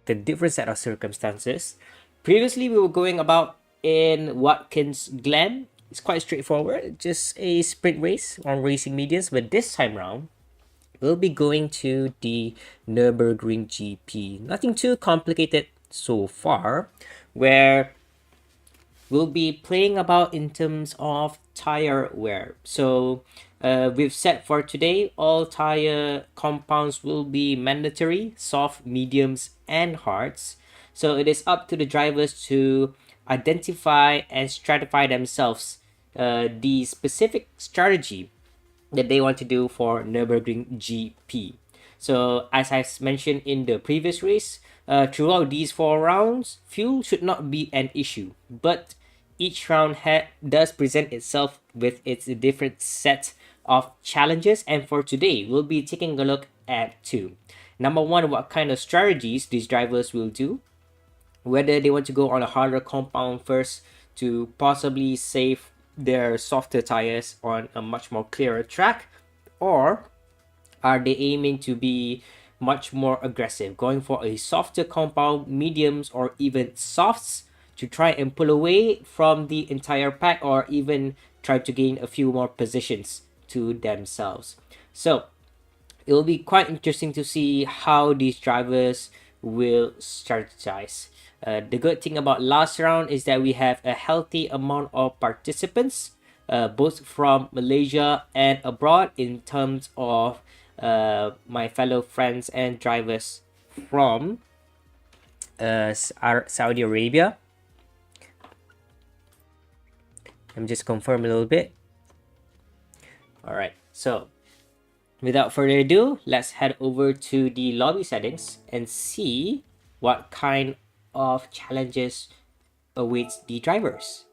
the different set of circumstances. Previously, we were going about in Watkins Glen. It's quite straightforward, just a sprint race on racing mediums. But this time round, we'll be going to the Nürburgring GP. Nothing too complicated so far, where we'll be playing about in terms of tire wear. So we've set for today, all tire compounds will be mandatory, soft, mediums, and hards. So it is up to the drivers to identify and stratify themselves the specific strategy that they want to do for Nürburgring GP. So as I mentioned in the previous race, throughout these 4 rounds, fuel should not be an issue, but each round does present itself with its different set of challenges, and for today, we'll be taking a look at two. Number one, what kind of strategies these drivers will do, whether they want to go on a harder compound first to possibly save their softer tires on a much more clearer track, or are they aiming to be much more aggressive, going for a softer compound, mediums, or even softs to try and pull away from the entire pack, or even try to gain a few more positions to themselves. So it will be quite interesting to see how these drivers will strategize. The good thing about last round is that we have a healthy amount of participants, both from Malaysia and abroad, in terms of my fellow friends and drivers from Saudi Arabia. Let me just confirm a little bit. All right, so without further ado, let's head over to the lobby settings and see what kind of challenges awaits the drivers.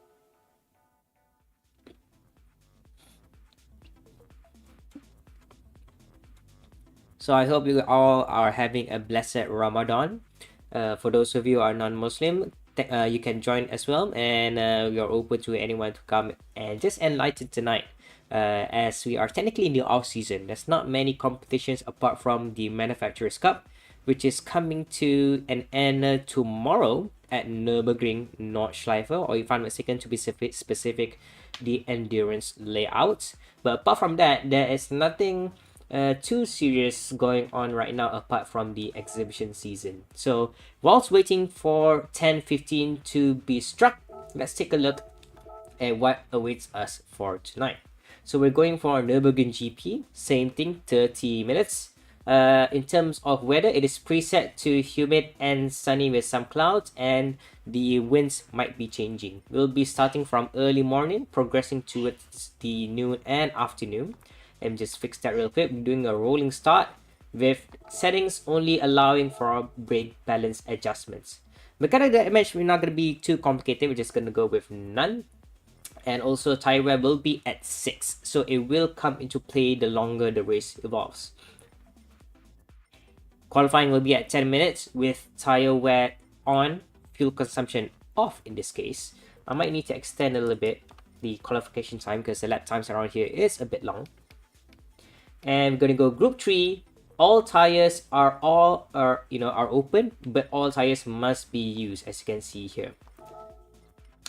So I hope you all are having a blessed Ramadan. For those of you who are non-Muslim, you can join as well, and you're open to anyone to come and just enlighten tonight. As we are technically in the off season, there's not many competitions apart from the Manufacturers Cup, which is coming to an end tomorrow at Nürburgring Nordschleife, or if I'm mistaken to be specific, the endurance layout. But apart from that, there is nothing too serious going on right now apart from the exhibition season. So whilst waiting for 10:15 to be struck, let's take a look at what awaits us for tonight. So we're going for Nürburgring GP, same thing, 30 minutes. In terms of weather, it is preset to humid and sunny with some clouds, and the winds might be changing. We'll be starting from early morning, progressing towards the noon and afternoon. Let me just fix that real quick. We're doing a rolling start with settings only allowing for brake balance adjustments. Mechanical damage, we're not going to be too complicated. We're just going to go with none. And also tire wear will be at 6. So it will come into play the longer the race evolves. Qualifying will be at 10 minutes with tire wear on, fuel consumption off in this case. I might need to extend a little bit the qualification time because the lap times around here is a bit long. And we're going to go group 3. All tires are open, but all tires must be used, as you can see here.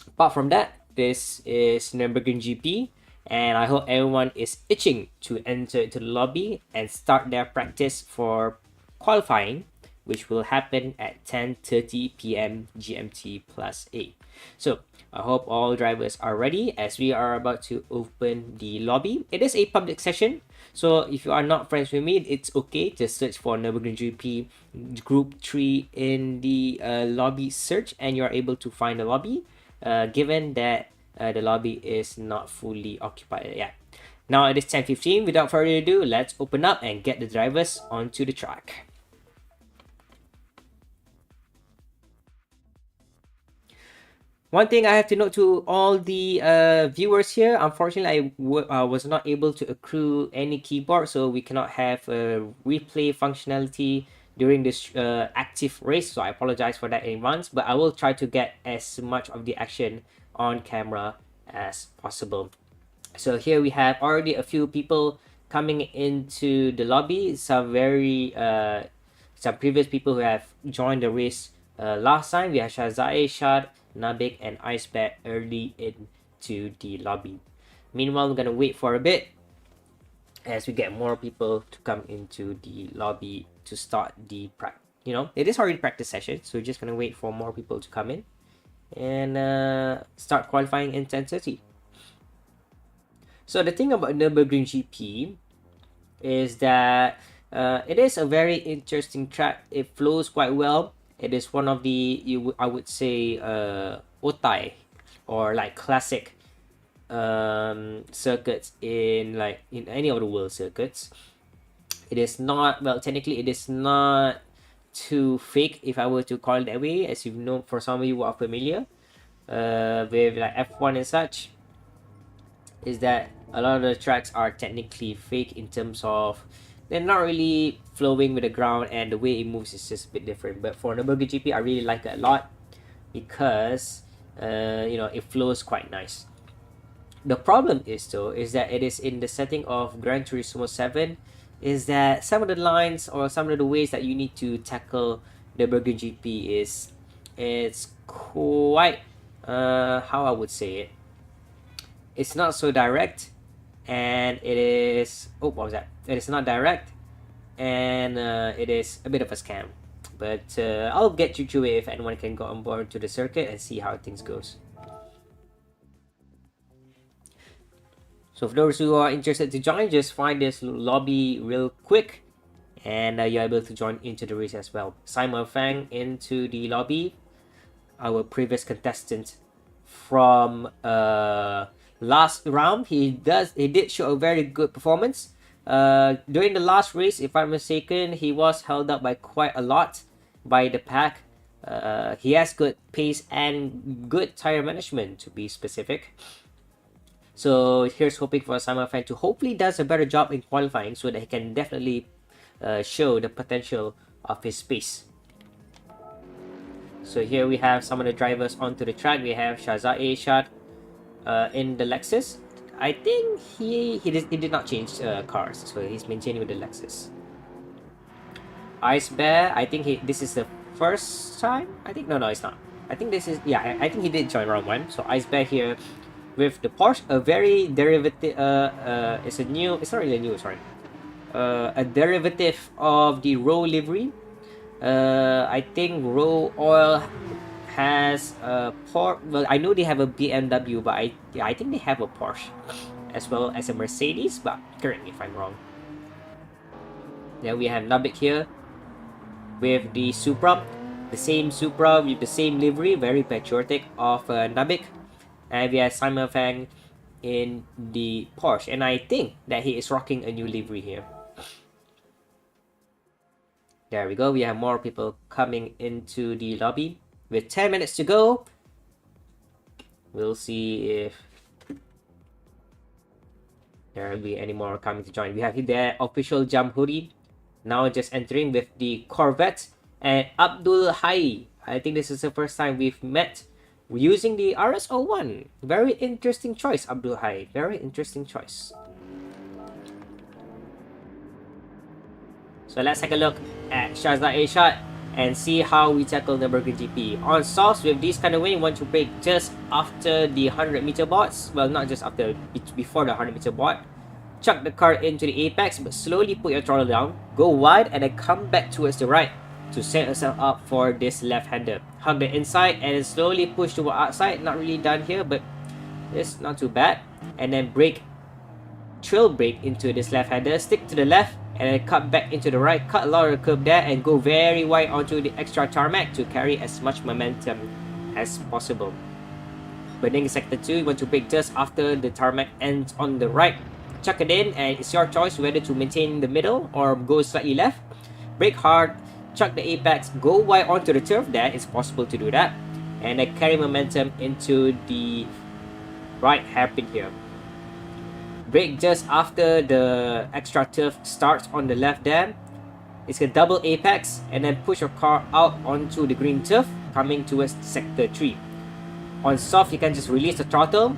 Apart from that, this is Nürburgring GP, and I hope everyone is itching to enter into the lobby and start their practice for qualifying, which will happen at 10:30 p.m. GMT plus 8. So I hope all drivers are ready as we are about to open the lobby. It is a public session, so if you are not friends with me, it's okay. Just search for Nürburgring GP Group 3 in the lobby search, and you are able to find the lobby, given that the lobby is not fully occupied yet. Now it is 10:15. Without further ado, let's open up and get the drivers onto the track. One thing I have to note to all the viewers here, unfortunately I was not able to accrue any keyboard, so we cannot have a replay functionality during this active race, so I apologize for that in advance, but I will try to get as much of the action on camera as possible. So here we have already a few people coming into the lobby, some very some previous people who have joined the race last time. We have Shazai, Shad, Nabik, and Ice Bear early into the lobby. Meanwhile, we're gonna wait for a bit as we get more people to come into the lobby to start the practice. You know, it is already practice session, so we're just gonna wait for more people to come in and start qualifying in 10:30. So the thing about Nürburgring GP is that it is a very interesting track. It flows quite well. It is one of the I would say otai or like classic circuits in any of the world circuits. It is not, well, technically it is not too fake, if I were to call it that way, as you know, for some of you who are familiar with like F1 and such, is that a lot of the tracks are technically fake in terms of they're not really flowing with the ground, and the way it moves is just a bit different. But for Nürburgring GP, I really like it a lot because you know, it flows quite nice. The problem is though is that it is in the setting of Gran Turismo 7, is that some of the lines or some of the ways that you need to tackle the Nürburgring GP is it's quite how I would say it. It's not so direct, and it is what was that? It is not direct, and it is a bit of a scam. But I'll get you through it if anyone can go on board to the circuit and see how things goes. So for those who are interested to join, just find this lobby real quick, and you're able to join into the race as well. Simon Fang into the lobby, our previous contestant from last round. He did show a very good performance. During the last race, if I'm mistaken, he was held up by quite a lot by the pack. He has good pace and good tire management, to be specific. So here's hoping for Simon Fang to hopefully does a better job in qualifying, so that he can definitely show the potential of his pace. So here we have some of the drivers onto the track. We have Shahzad Ashad in the Lexus. I think he did not change cars, so he's maintaining with the Lexus. Ice Bear, I think this is the first time. I think no, it's not. I think this is, yeah, I think he did join round 1. So Ice Bear here with the Porsche, a very derivative. It's not really new. Sorry, a derivative of the Row livery. I think Row Oil has a Porsche. Well, I know they have a BMW, but I think they have a Porsche as well as a Mercedes. But correct me if I'm wrong. Then we have Nabik here with the Supra, the same Supra with the same livery, very patriotic of Nabik. And we have Simon Fang in the Porsche, and I think that he is rocking a new livery here. There we go. We have more people coming into the lobby. With 10 minutes to go, we'll see if there will be any more coming to join. We have the official Jamhuri now just entering with the Corvette, and Abdul Hai. I think this is the first time we've met using the RS01. Very interesting choice, Abdul Hai. Very interesting choice. So let's take a look at Shahzad Ashad and see how we tackle the Nürburgring GP. On softs, with this kind of way, you want to brake just after the 100-meter boards. Well, not just after, before the 100-meter board. Chuck the car into the apex, but slowly put your throttle down. Go wide and then come back towards the right to set yourself up for this left-hander. Hug the inside and then slowly push to the outside. Not really done here, but it's not too bad. And then brake, trail brake into this left-hander. Stick to the left and then cut back into the right. Cut a lot of the curb there and go very wide onto the extra tarmac to carry as much momentum as possible. But then in sector 2, you want to brake just after the tarmac ends on the right. Chuck it in, and it's your choice whether to maintain the middle or go slightly left. Brake hard, chuck the apex, go wide onto the turf there. It's possible to do that. And then carry momentum into the right hairpin here. Brake just after the extra turf starts on the left there. It's a double apex, and then push your car out onto the green turf, coming towards sector 3. On soft, you can just release the throttle.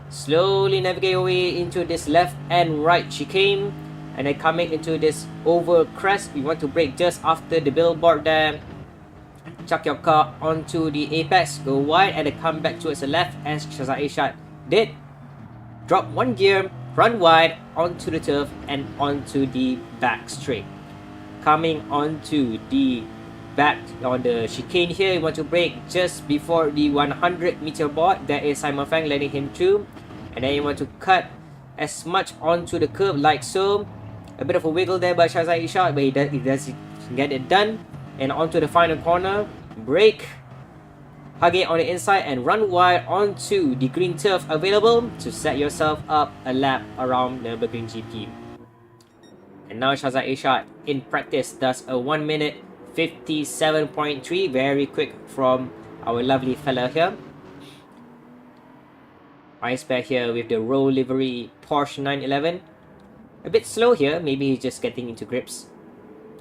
Slowly navigate your way into this left and right chicane. and then coming into this oval crest, you want to brake just after the billboard there. Chuck your car onto the apex, go wide, and then come back towards the left as Shahzad Ishak did. Drop one gear, run wide onto the turf and onto the back straight. Coming onto the back on the chicane here, you want to brake just before the 100 meter board. There is Simon Fang letting him through, and then you want to cut as much onto the curb like so. A bit of a wiggle there by Shahzad Ishak, but he does get it done. And onto the final corner, brake, hug it on the inside and run wide onto the green turf available to set yourself up a lap around the Nürburgring GP. And now Shahzad Ishak in practice does a 1 minute 57.3, very quick from our lovely fella here. Ice Bear here with the roll livery Porsche 911. A bit slow here, maybe he's just getting into grips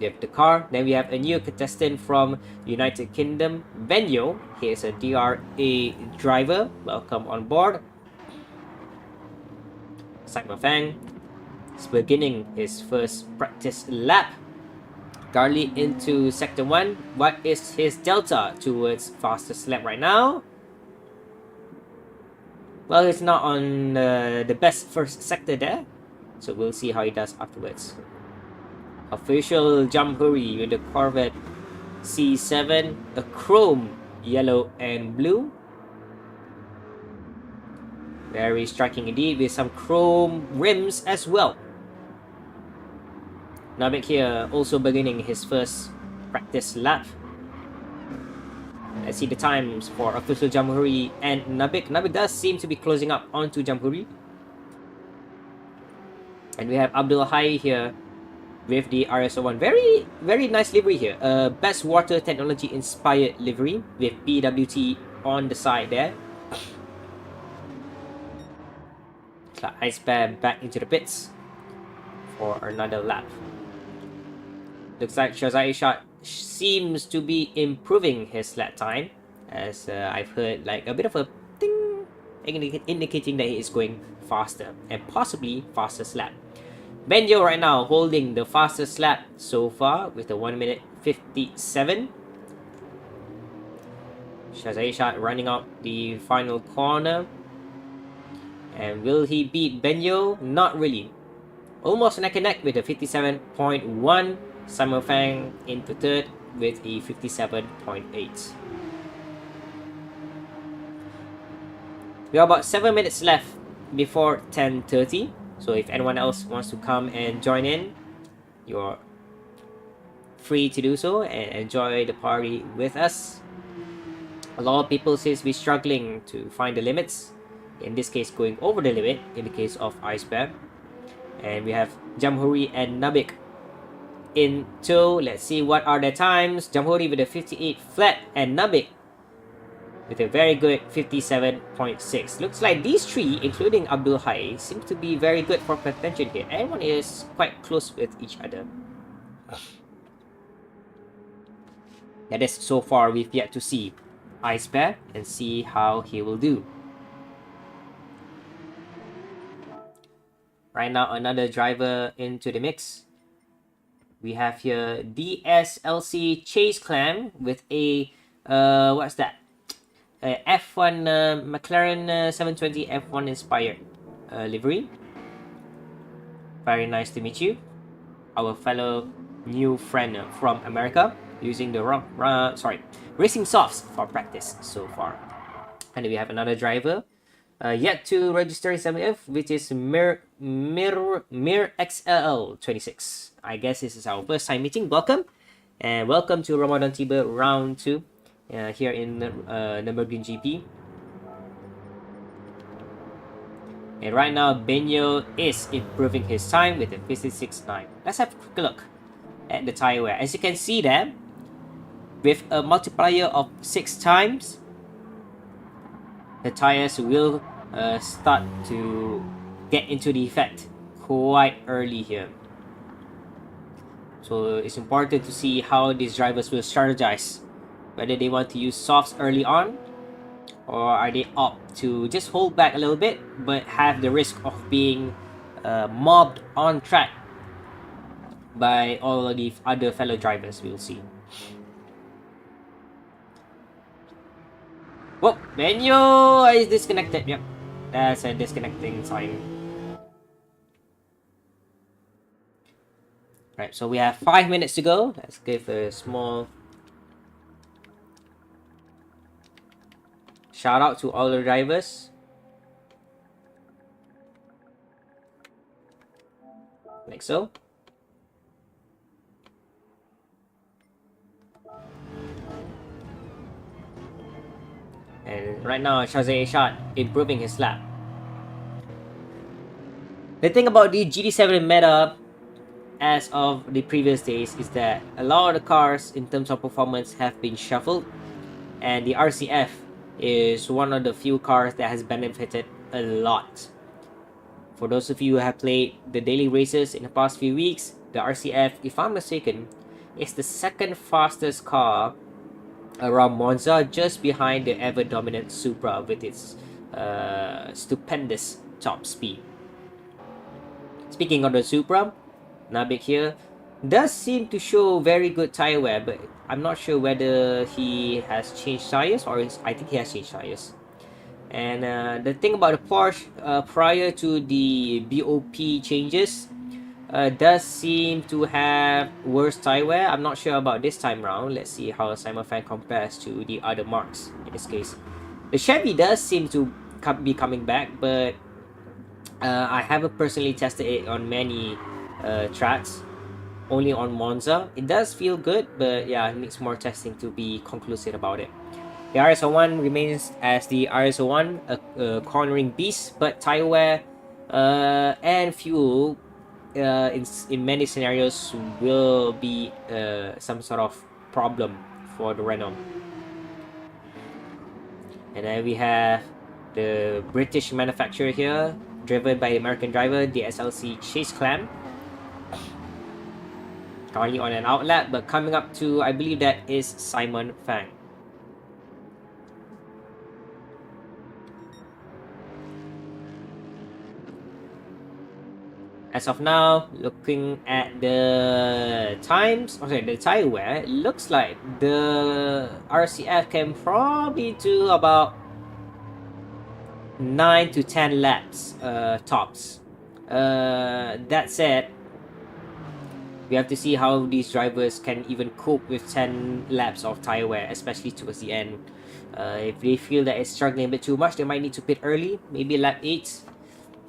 with the car. Then we have a new contestant from United Kingdom, Benyo. He is a DRA driver. Welcome on board. Simon Fang is beginning his first practice lap. Currently into sector 1. What is his delta towards fastest lap right now? Well, he's not on the best first sector there, so we'll see how he does afterwards. Official Jamhuri with the Corvette C7, a chrome yellow and blue. Very striking indeed, with some chrome rims as well. Nabik here also beginning his first practice lap. Let's see the times for official Jamhuri and Nabik. Nabik does seem to be closing up onto Jamhuri. And we have Abdul Hai here with the RS01. Very, very nice livery here. Best water technology inspired livery with PWT on the side there. Ice Bear back into the pits for another lap. Looks like Shahzad Ishak seems to be improving his lap time, as I've heard like a bit of a ding indicating that he is going faster and possibly fastest lap. Benyo right now holding the fastest lap so far with the 1 minute 57. Shahzad Ishak running up the final corner. And will he beat Benyo? Not really. Almost neck and neck with a 57.1. Simon Fang into third with a 57.8. We have about 7 minutes left before 10:30. So if anyone else wants to come and join in, you're free to do so and enjoy the party with us. A lot of people seems to be struggling to find the limits. In this case, going over the limit in the case of Ice Bear. And we have Jamhuri and Nabik in tow. Let's see what are their times. Jamhuri with a 58 flat and Nabik with a very good 57.6. Looks like these three, including Abdul Hai, seem to be very good for contention here. Everyone is quite close with each other. That is so far we've yet to see Ice Bear and see how he will do. Right now, another driver into the mix. We have here DSLC Chase Clam with a what's that? A F1 McLaren 720 F1 inspired livery. Very nice to meet you, our fellow new friend from America, using the racing softs for practice so far. And we have another driver yet to register his MF, which is Mir XLL26. I guess this is our first time meeting. Welcome, and welcome to Ramadan TIBA round 2 here in Nürburgring GP. And right now, Benyo is improving his time with a 56.9. Let's have a quick look at the tire wear. As you can see there, with a multiplier of 6 times, the tires will start to get into the effect quite early here. So it's important to see how these drivers will strategize, whether they want to use softs early on, or are they opt to just hold back a little bit but have the risk of being mobbed on track by all of the other fellow drivers. We'll see. Whoa, menu is disconnected. Yep, that's a disconnecting sign. Right, so we have 5 minutes to go. Let's give a small shout out to all the drivers. Like so. And right now, Shazay Shot improving his lap. The thing about the GT7 meta as of the previous days is that a lot of the cars in terms of performance have been shuffled, and the RCF is one of the few cars that has benefited a lot. For those of you who have played the daily races in the past few weeks, the RCF, if I'm mistaken, is the second fastest car around Monza, just behind the ever dominant Supra with its stupendous top speed. Speaking of the Supra, Nabik here does seem to show very good tire wear, but I'm not sure whether he has changed tires or I think he has changed tires. And the thing about the Porsche prior to the BOP changes does seem to have worse tire wear. I'm not sure about this time round. Let's see how Simon Fan compares to the other marks in this case. The Chevy does seem to be coming back, but I haven't personally tested it on many tracks, only on Monza. It does feel good, but yeah, it needs more testing to be conclusive about it. The RS01 remains as the RS01, a cornering beast, but tire wear and fuel in many scenarios will be some sort of problem for the Renault. And then we have the British manufacturer here, driven by the American driver, the SLC Chase Clam. Currently on an outlap, but coming up to, I believe that is Simon Fang. As of now, looking at the times, the tire wear, it looks like the RCF can probably do about 9 to 10 laps tops. That said, we have to see how these drivers can even cope with 10 laps of tire wear, especially towards the end. If they feel that it's struggling a bit too much, they might need to pit early, maybe lap 8,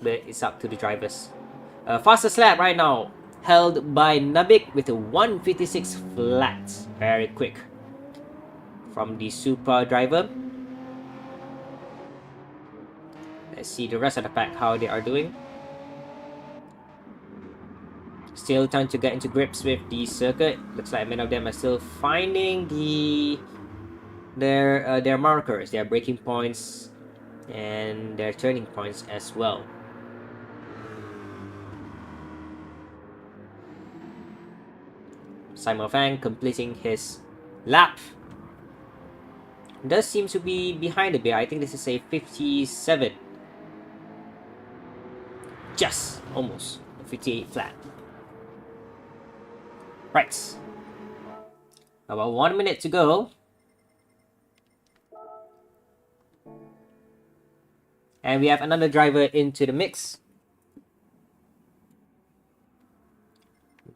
but it's up to the drivers. Fastest lap right now, held by Nabik with a 156 flat. Very quick from the Supra driver. Let's see the rest of the pack, how they are doing. Still trying to get into grips with the circuit. Looks like many of them are still finding their markers, their braking points, and their turning points as well. Simon Fang completing his lap. Does seem to be behind a bit. I think this is a 57. Just almost 58 flat. Right. About 1 minute to go. And we have another driver into the mix.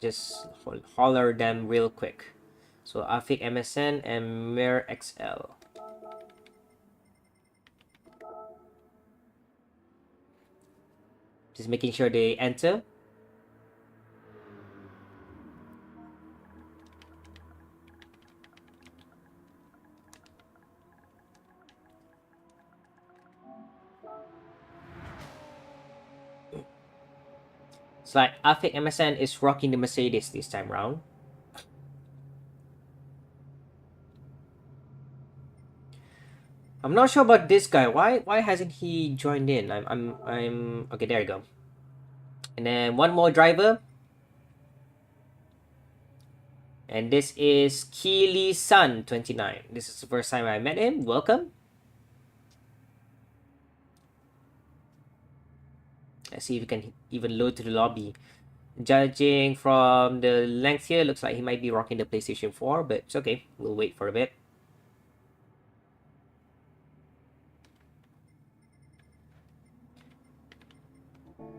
Just holler them real quick. So Afik MSN and Mir XL. Just making sure they enter. It's like Afik MSN is rocking the Mercedes this time round. I'm not sure about this guy. Why hasn't he joined in? I'm okay, there you go. And then one more driver. And this is Keely Sun 29. This is the first time I met him. Welcome. Let's see if we can even load to the lobby. Judging from the length here, looks like he might be rocking the PlayStation 4, but it's okay. We'll wait for a bit.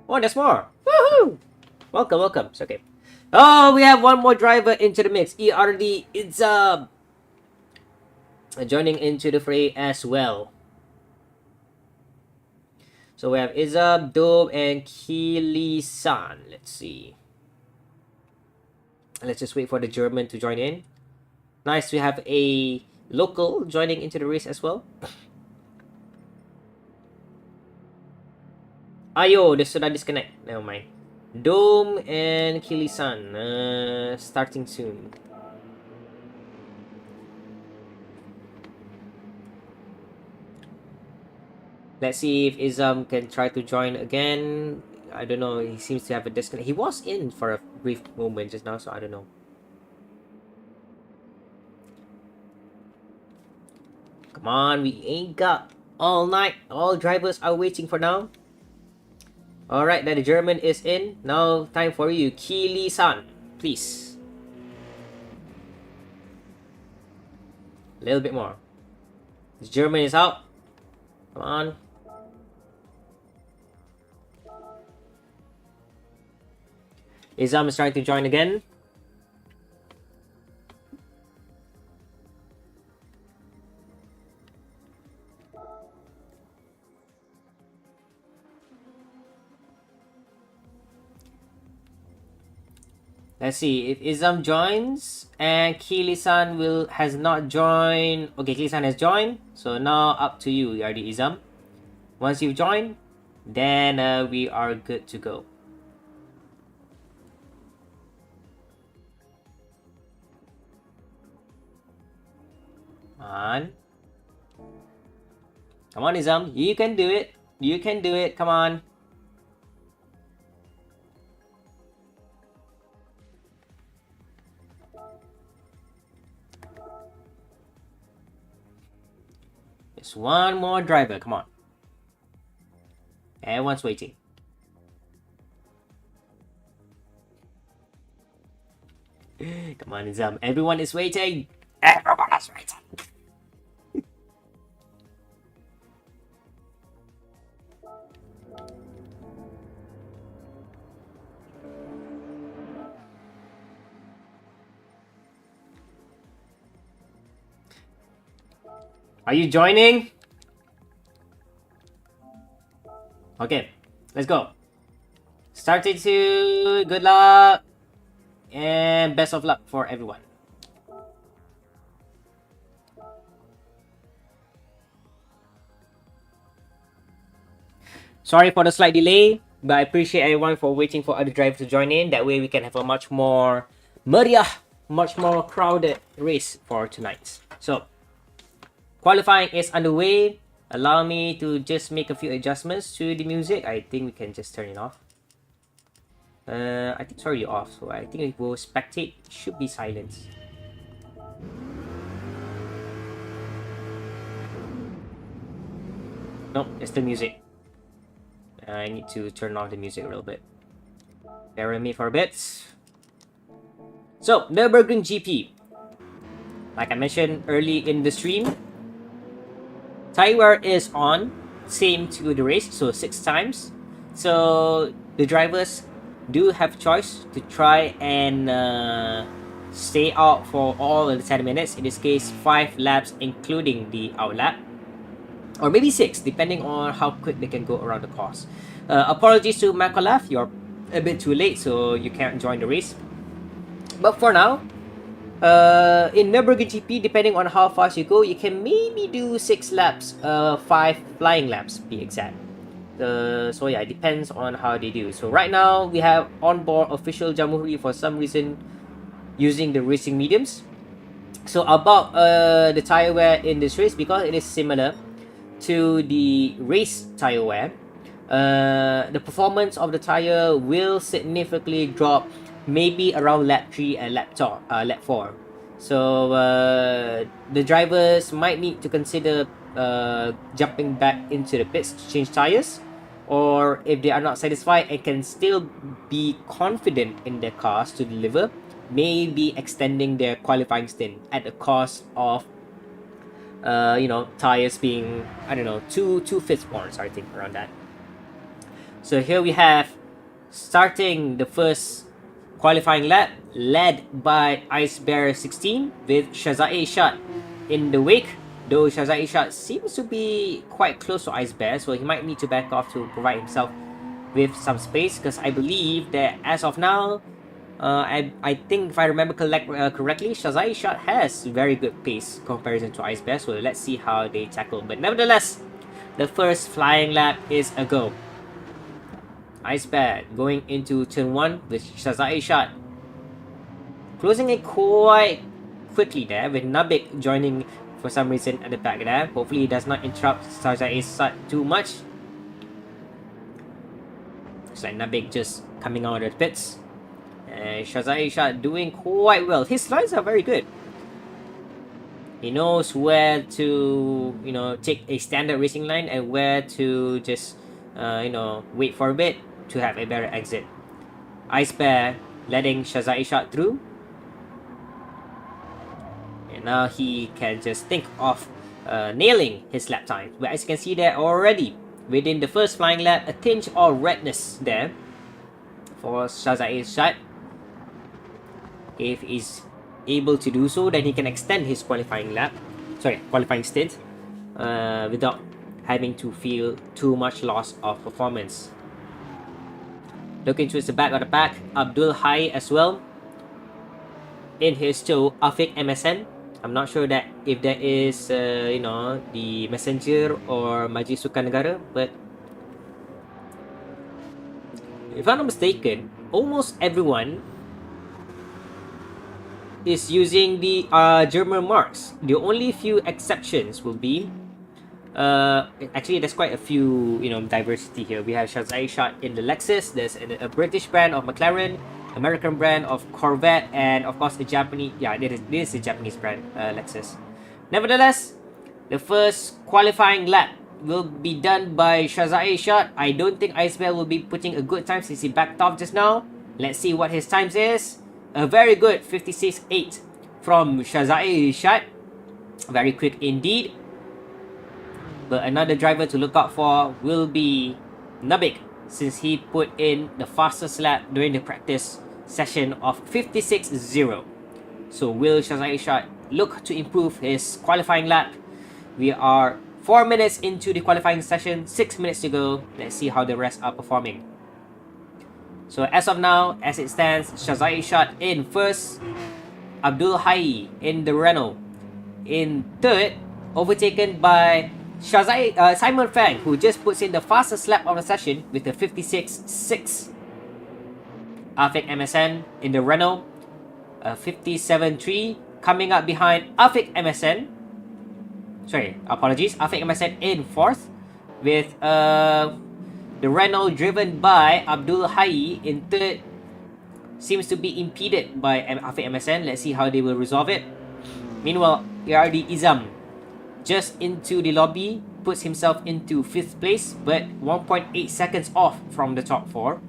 Oh, there's more. Woohoo! Welcome, welcome. It's okay. Oh, we have one more driver into the mix. ERD is joining into the fray as well. So we have Izab, Dove, and Kili-san. Let's see. Let's just wait for the German to join in. Nice to have a local joining into the race as well. Ayo, this sudah disconnect. Never mind. Dome and Kili-san starting soon. Let's see if Izam can try to join again. I don't know. He seems to have a disconnect. He was in for a brief moment just now, so I don't know. Come on, we ain't got all night. All drivers are waiting for now. Alright, then the German is in. Now, time for you. Kili-san, please. A little bit more. The German is out. Come on. Izam is trying to join again. Let's see if Izam joins and Kili-san has not joined. Okay, Kili-san has joined. So now up to you, Yardi Izam. Once you've joined, then we are good to go. Come on, Izam. You can do it. You can do it. Come on. Just one more driver. Come on. Everyone's waiting. Come on, Izam. Everyone is waiting. Everyone is waiting. Are you joining? Okay, let's go. Started to good luck and best of luck for everyone. Sorry for the slight delay, but I appreciate everyone for waiting for other drivers to join in. That way we can have a much more meriah, much more crowded race for tonight. So, qualifying is underway. Allow me to just make a few adjustments to the music. I think we can just turn it off. I think it's already off, so I think it will spectate. Should be silent. Nope, it's the music. I need to turn off the music a little bit. Bear with me for a bit. So, Nürburgring GP. Like I mentioned early in the stream, tire wear is on, same to the race, so 6 times. So the drivers do have choice to try and stay out for all of the 10 minutes. In this case, 5 laps including the out lap. Or maybe 6, depending on how quick they can go around the course. Apologies to Makalaf, you're a bit too late, so you can't join the race. But for now, in Nürburgring GP, depending on how fast you go, you can maybe do 6 laps, 5 flying laps, be exact. So yeah, it depends on how they do. So right now, we have onboard official Jamhuri for some reason using the racing mediums. So about the tire wear in this race, because it is similar to the race tire wear, the performance of the tire will significantly drop maybe around lap 3 and lap 4. So the drivers might need to consider jumping back into the pits to change tires. or if they are not satisfied and can still be confident in their cars to deliver, may be extending their qualifying stint at the cost of tires being, I don't know, two fifth points, I think, around that. So here we have starting the first qualifying lap, led by Ice Bear 16 with Shazai Shot in the wake. Though Shazai Shot seems to be quite close to Ice Bear, so he might need to back off to provide himself with some space, because I believe that as of now, I think if I remember correctly, Shazai Shot has very good pace comparison to Ice Bear, so let's see how they tackle. But nevertheless, the first flying lap is a go. Ice Bear going into turn 1 with Shazai Shot. Closing it quite quickly there, with Nabik joining for some reason at the back there. Hopefully he does not interrupt Shazai Shot too much. Looks like Nabik just coming out of the pits. And Shazai Shot doing quite well. His lines are very good. He knows where to, take a standard racing line and where to just, wait for a bit to have a better exit. Ice Bear letting Shazai Shot through. And now he can just think of nailing his lap time. But as you can see there already, within the first flying lap, a tinge of redness there for Shazai Shot. If he's able to do so, then he can extend his qualifying stint without having to feel too much loss of performance. Looking towards the back of the pack, Abdul Hai as well. In his tow, Afiq MSN. I'm not sure that if that is, the messenger or Majlis Sukan Negara, but if I'm not mistaken, almost everyone is using the German marks. The only few exceptions will be actually there's quite a few diversity here. We have Shazai Shot in the Lexus, there's a British brand of McLaren, American brand of Corvette, and of course a Japanese, this is a Japanese brand, Lexus. Nevertheless, the first qualifying lap will be done by Shazai Shot. I don't think Ice Bear will be putting a good time since he backed off just now. Let's see what his times is. A very good 56.8 from Shazai Shot. Very quick indeed. But another driver to look out for will be Nabik, since he put in the fastest lap during the practice session of 56.0. So will Shazai Shot look to improve his qualifying lap? We are 4 minutes into the qualifying session, 6 minutes to go. Let's see how the rest are performing. So as of now, as it stands, Shazai Shot in first, Abdul Hai in the Renault in third, overtaken by Simon Fang, who just puts in the fastest lap of the session with a 56.6. Afiq MSN in the Renault, 57.3, coming up behind Afiq MSN. Afiq MSN in fourth, with the Renault driven by Abdul Hai in third. Seems to be impeded by Afiq MSN. Let's see how they will resolve it. Meanwhile, Yardi Izam just into the lobby, puts himself into 5th place, but 1.8 seconds off from the top 4.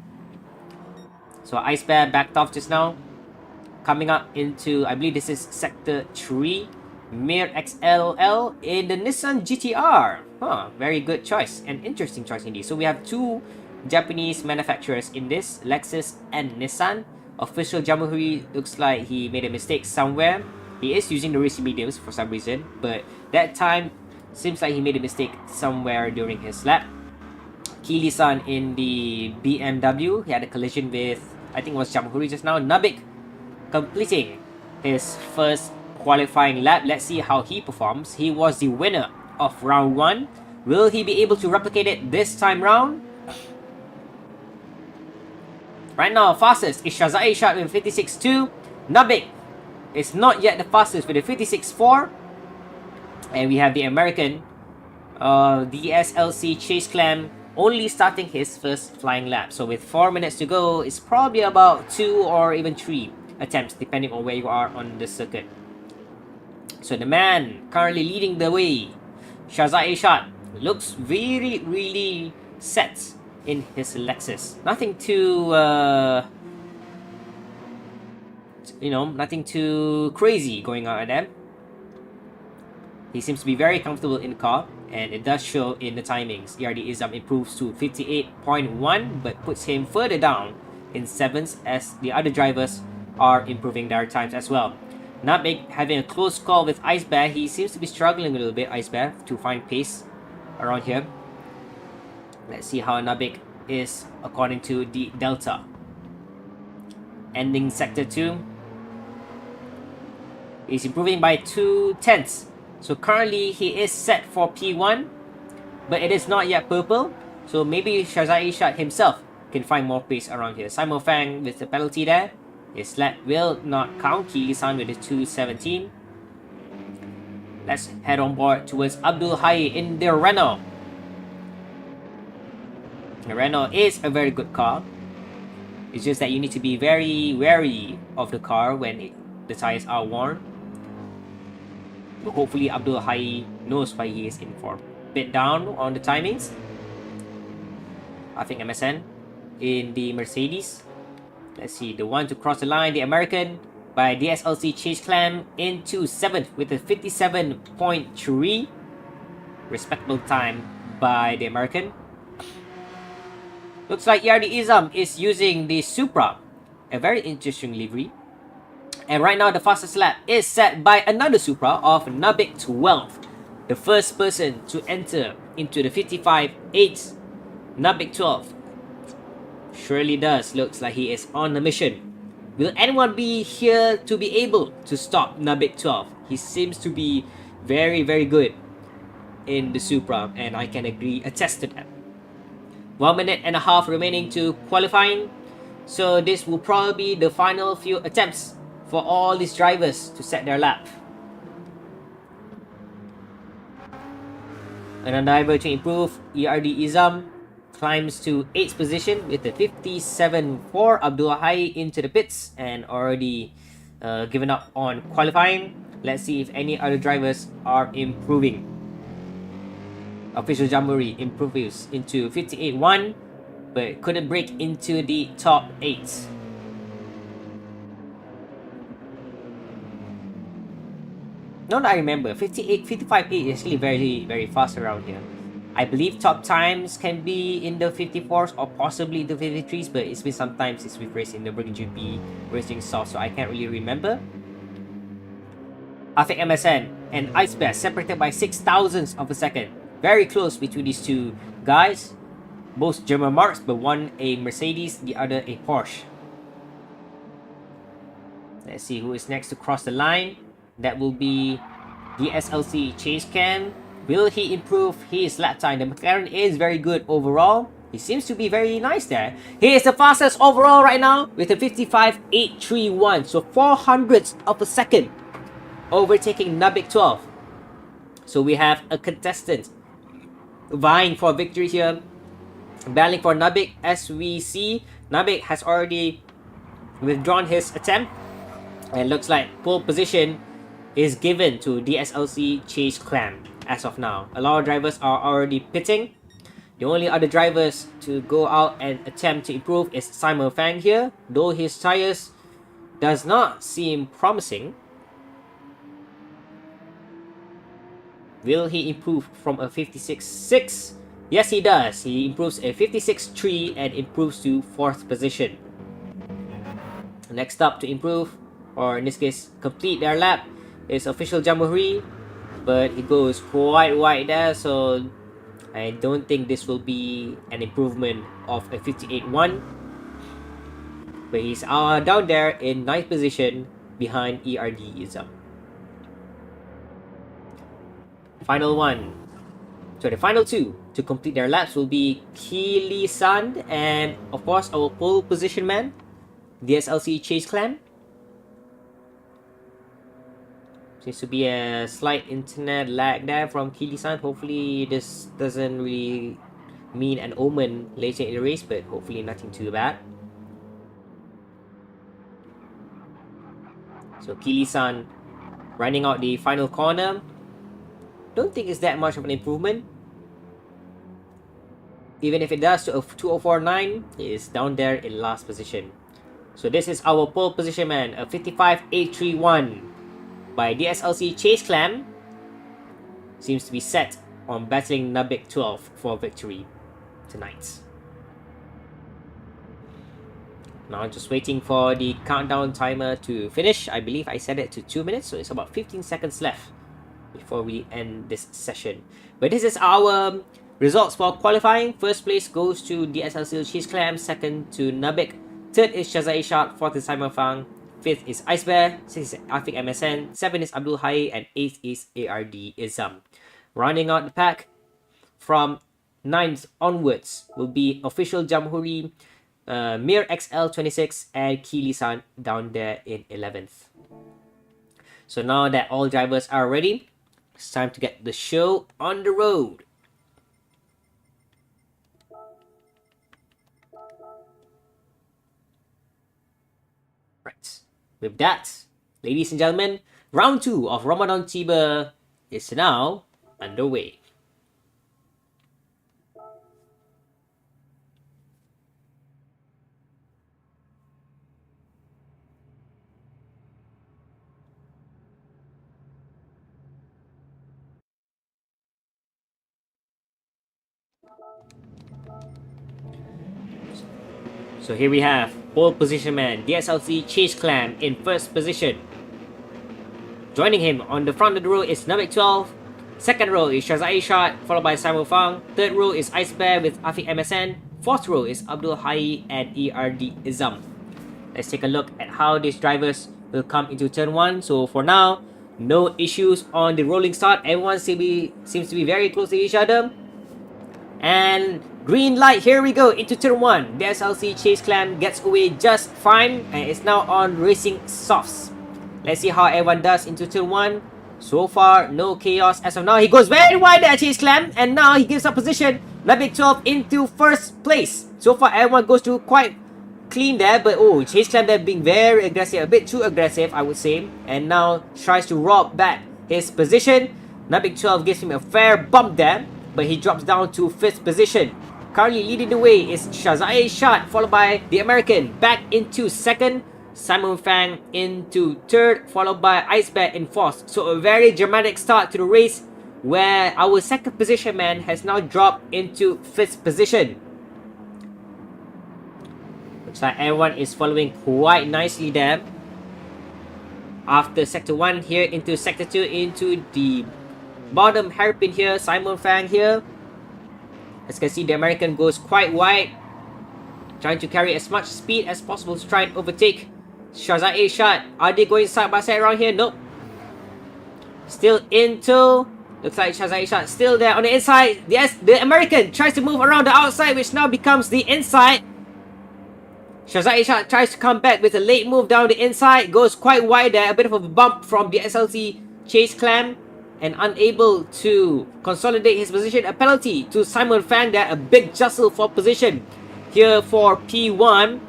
So Ice Bear backed off just now. Coming up into, I believe this is Sector 3, Mir XLL in the Nissan GTR. Very good choice, and interesting choice indeed. So we have two Japanese manufacturers in this, Lexus and Nissan. Official Jamhuri looks like he made a mistake somewhere. He is using the racing mediums for some reason, but that time seems like he made a mistake somewhere during his lap. Kili-san in the BMW, he had a collision with, I think it was Jamhuri just now. Nabik completing his first qualifying lap. Let's see how he performs. He was the winner of round 1. Will he be able to replicate it this time round? Right now, fastest is Shazai Shot with 56.2. Nabik is not yet the fastest with a 56.4. And we have the American DSLC Chase Clam only starting his first flying lap. So with 4 minutes to go, it's probably about 2 or even 3 attempts depending on where you are on the circuit. So the man currently leading the way, Shazai Shot, looks really set in his Lexus. Nothing too, nothing too crazy going on at them. He seems to be very comfortable in the car, and it does show in the timings. ERD Izam improves to 58.1, but puts him further down in 7s as the other drivers are improving their times as well. Nutmeg having a close call with Ice Bear. He seems to be struggling a little bit, Ice Bear, to find pace around here. Let's see how Nutmeg is according to the Delta. Ending Sector 2. He's improving by 2/10. So currently he is set for P1, but it is not yet purple. So maybe Shazai Shah himself can find more pace around here. Simon Fang with the penalty there. His lap will not count. Kili-san with his 2:17. Let's head on board towards Abdul Hai in the Renault. The Renault is a very good car. It's just that you need to be very wary of the car when the tires are worn. But hopefully Abdul Hai knows why he is in form. Bit down on the timings. I think MSN in the Mercedes. Let's see, the one to cross the line, the American by DSLC Chase Clam into 7th with a 57.3. Respectable time by the American. Looks like Yardi Izam is using the Supra. A very interesting livery. And right now the fastest lap is set by another Supra of Nabik 12. The first person to enter into the 55.8. Nabik 12. Surely does. Looks like he is on a mission. Will anyone be here to be able to stop Nabik 12? He seems to be very, very good in the Supra, and I can attest to that. 1 minute and a half remaining to qualifying. So this will probably be the final few attempts for all these drivers to set their lap. Another driver to improve, ERD Izam climbs to 8th position with a 57.4. Abdul Hai into the pits and already given up on qualifying. Let's see if any other drivers are improving. Official Jamboree improves into 58.1, but couldn't break into the top 8. Now that I remember, 55.8 is actually very, very fast around here. I believe top times can be in the 54s or possibly the 53s, but it's been some time since we've raced in the Burger GP Racing South, so I can't really remember. I think MSN and Ice Bear separated by 0.06 of a second. Very close between these two guys. Both German marks, but one a Mercedes, the other a Porsche. Let's see who is next to cross the line. That will be the SLC Chase Cam. Will he improve his lap time? The McLaren is very good overall. He seems to be very nice there. He is the fastest overall right now with a 55.831. So 400ths of a second overtaking Nabik 12. So we have a contestant vying for victory here. Battling for Nabik. As we see, Nabik has already withdrawn his attempt. And looks like pole position is given to DSLC Chase Clam as of now. A lot of drivers are already pitting. The only other drivers to go out and attempt to improve is Simon Fang here, though his tires does not seem promising. Will he improve from a 56.6? Yes, he does. He improves a 56.3 and improves to 4th position. Next up to improve, or in this case complete their lap, is Official Jamboree, but he goes quite wide there, so I don't think this will be an improvement of a 58.1. But he's down there in 9th position behind ERD Izam. Final one. So the final two to complete their laps will be Kili-san and of course our pole position man, DSLC Chase Clan. Seems to be a slight internet lag there from Kili-san. Hopefully this doesn't really mean an omen later in the race, but hopefully nothing too bad. So Kili-san running out the final corner. Don't think it's that much of an improvement. Even if it does to a 2049, it is down there in last position. So this is our pole position man, a 55831 by DSLC Chase Clam. Seems to be set on battling Nubik 12 for victory tonight. Now just waiting for the countdown timer to finish. I believe I set it to 2 minutes, so it's about 15 seconds left before we end this session. But this is our results for qualifying. First place goes to DSLC Cheese Clam, second to Nubik, third is Shazai Shot, fourth is Simon Fang, fifth is Ice Bear, sixth is Afik MSN, seventh is Abdul Hai, and eighth is ARD Izam. Rounding out the pack from 9th onwards will be Official Jamhuri, Mir XL26, and Kili-san down there in 11th. So now that all drivers are ready, it's time to get the show on the road. Right. With that, ladies and gentlemen, round 2 of Ramadan TIBA is now underway. So here we have pole position man DSLC Chase Clam in first position. Joining him on the front of the row is Nubik 12. Second row is Shazai Shot, followed by Simon Fang. Third row is Ice Bear with Afik MSN. Fourth row is Abdul Hai and ERD Izam. Let's take a look at how these drivers will come into turn 1. So for now, no issues on the rolling start. Everyone seems to be very close to each other. And green light, here we go into turn 1. The SLC Chase Clam gets away just fine and is now on racing softs. Let's see how everyone does into turn 1. So far, no chaos as of now. He goes very wide at Chase Clam, and now he gives up position. Nubik 12 into first place. So far, everyone goes to quite clean there, but oh, Chase Clam there being very aggressive, a bit too aggressive, I would say, and now tries to rob back his position. Nubik 12 gives him a fair bump there, but he drops down to 5th position. Currently leading the way is Shazai Shot, followed by the American back into 2nd. Simon Fang into 3rd, followed by Ice Bear in 4th. So a very dramatic start to the race, where our 2nd position man has now dropped into 5th position. Looks like everyone is following quite nicely there. After Sector 1 here into Sector 2, into the bottom hairpin here, Simon Fang here. As you can see, the American goes quite wide, trying to carry as much speed as possible to try and overtake Shazai Shot. Are they going side by side around here? Nope. Still into... Looks like Shazai Shot still there on the inside. Yes, the American tries to move around the outside, which now becomes the inside. Shazai Shot tries to come back with a late move down the inside. Goes quite wide there. A bit of a bump from the SLC Chase Clam, and unable to consolidate his position. A penalty to Simon Fang there. A big jostle for position here for P1.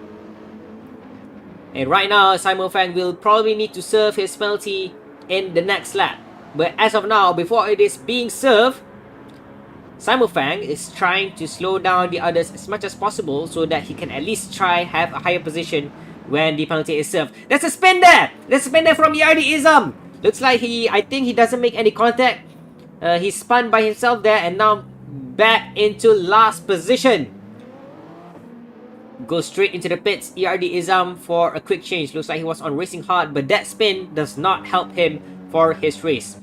And right now, Simon Fang will probably need to serve his penalty in the next lap. But as of now, before it is being served, Simon Fang is trying to slow down the others as much as possible so that he can at least try have a higher position when the penalty is served. There's a spin there! There's a spin there from ERD Izam! Looks like I think he doesn't make any contact. He spun by himself there and now back into last position. Goes straight into the pits. ERD Izam for a quick change. Looks like he was on racing hard, but that spin does not help him for his race.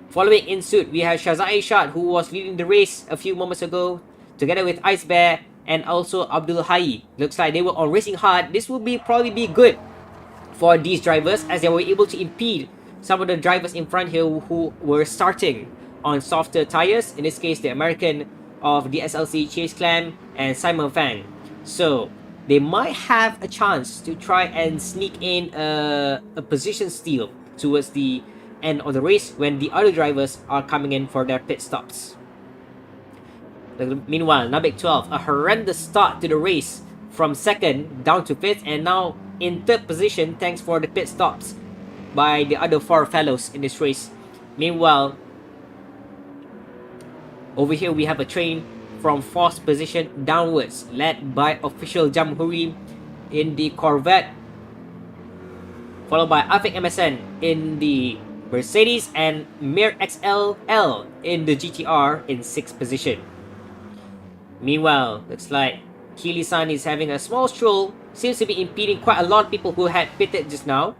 Following in suit, we have Shazai Shot, who was leading the race a few moments ago, together with Ice Bear and also Abdul Hai. Looks like they were on racing hard. This will probably be good for these drivers, as they were able to impede some of the drivers in front here who were starting on softer tires. In this case, the American of the SLC Chase Clam and Simon Fang. So they might have a chance to try and sneak in a position steal towards the end of the race when the other drivers are coming in for their pit stops. Meanwhile, Nubik 12, a horrendous start to the race from 2nd down to 5th, and now in 3rd position thanks for the pit stops by the other 4 fellows in this race. Meanwhile, over here we have a train from fourth position downwards, led by official Jamhuri in the Corvette, followed by Afik MSN in the Mercedes and Mir XLL in the GTR in 6th position. Meanwhile, looks like Kili-san is having a small stroll, seems to be impeding quite a lot of people who had pitted just now.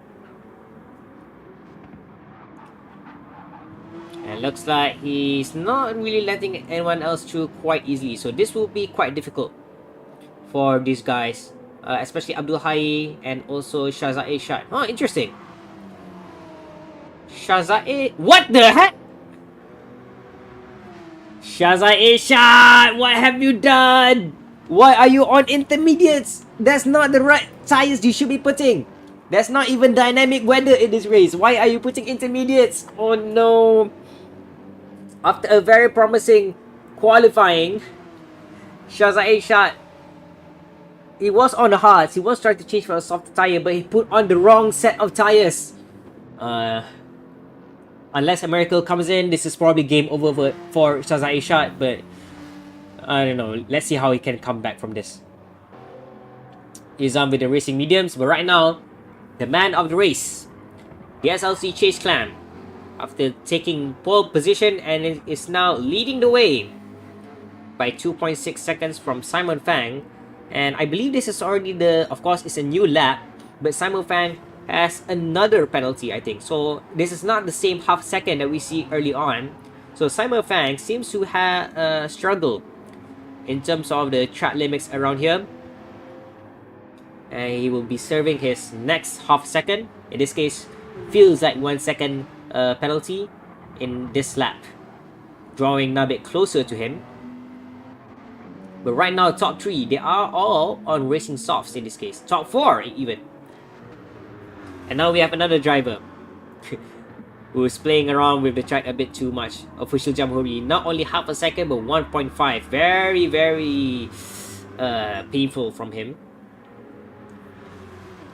And looks like he's not really letting anyone else through quite easily, so this will be quite difficult for these guys, especially Abdul Hai and also Shahzae Shah. Oh, interesting. Shahzae, what the heck? Shahzae Shah, what have you done? Why are you on intermediates? That's not the right tires you should be putting. That's not even dynamic weather in this race. Why are you putting intermediates? Oh no. After a very promising qualifying, Shahzae Shah, he was on the hards. He was trying to change for a soft tire, but he put on the wrong set of tires. Unless a miracle comes in, this is probably game over for Shahzae Shah, but I don't know. Let's see how he can come back from this. He's on with the racing mediums, but right now, the man of the race, the SLC Chase Clan, after taking pole position and is now leading the way by 2.6 seconds from Simon Fang. And I believe this is already of course, it's a new lap, but Simon Fang has another penalty, I think. So this is not the same half second that we see early on. So Simon Fang seems to have struggled in terms of the track limits around here. And he will be serving his next half second. In this case, feels like 1 second penalty in this lap, drawing Nabik closer to him. But right now, top 3, they are all on racing softs in this case. Top 4 even. And now we have another driver who is playing around with the track a bit too much. Official Jamhuri, not only half a second, but 1.5. Very, very painful from him.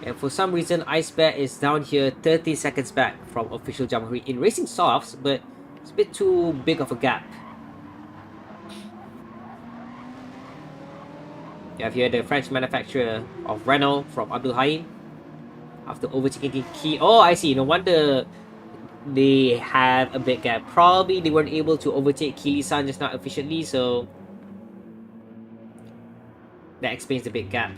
And for some reason, Ice Bear is down here 30 seconds back from official Jamhuri in racing softs, but it's a bit too big of a gap. You have here the French manufacturer of Renault from Abdul Hai. After overtaking Key, oh, I see. No wonder they have a big gap. Probably they weren't able to overtake Kili-san just now efficiently, so that explains the big gap.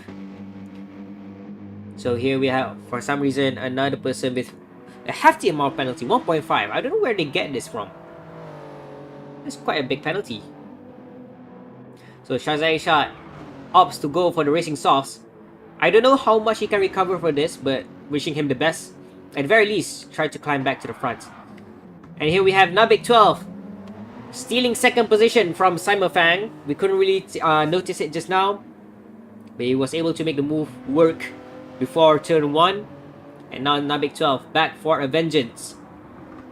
So here we have, for some reason, another person with a hefty amount of penalty, 1.5. I don't know where they get this from. It's quite a big penalty. So Shahzae Shah opts to go for the racing softs. I don't know how much he can recover for this, but wishing him the best. At the very least, try to climb back to the front. And here we have Nabik 12 stealing second position from Simon Fang. We couldn't really notice it just now, but he was able to make the move work before turn 1. And now Nabik 12 back for a vengeance.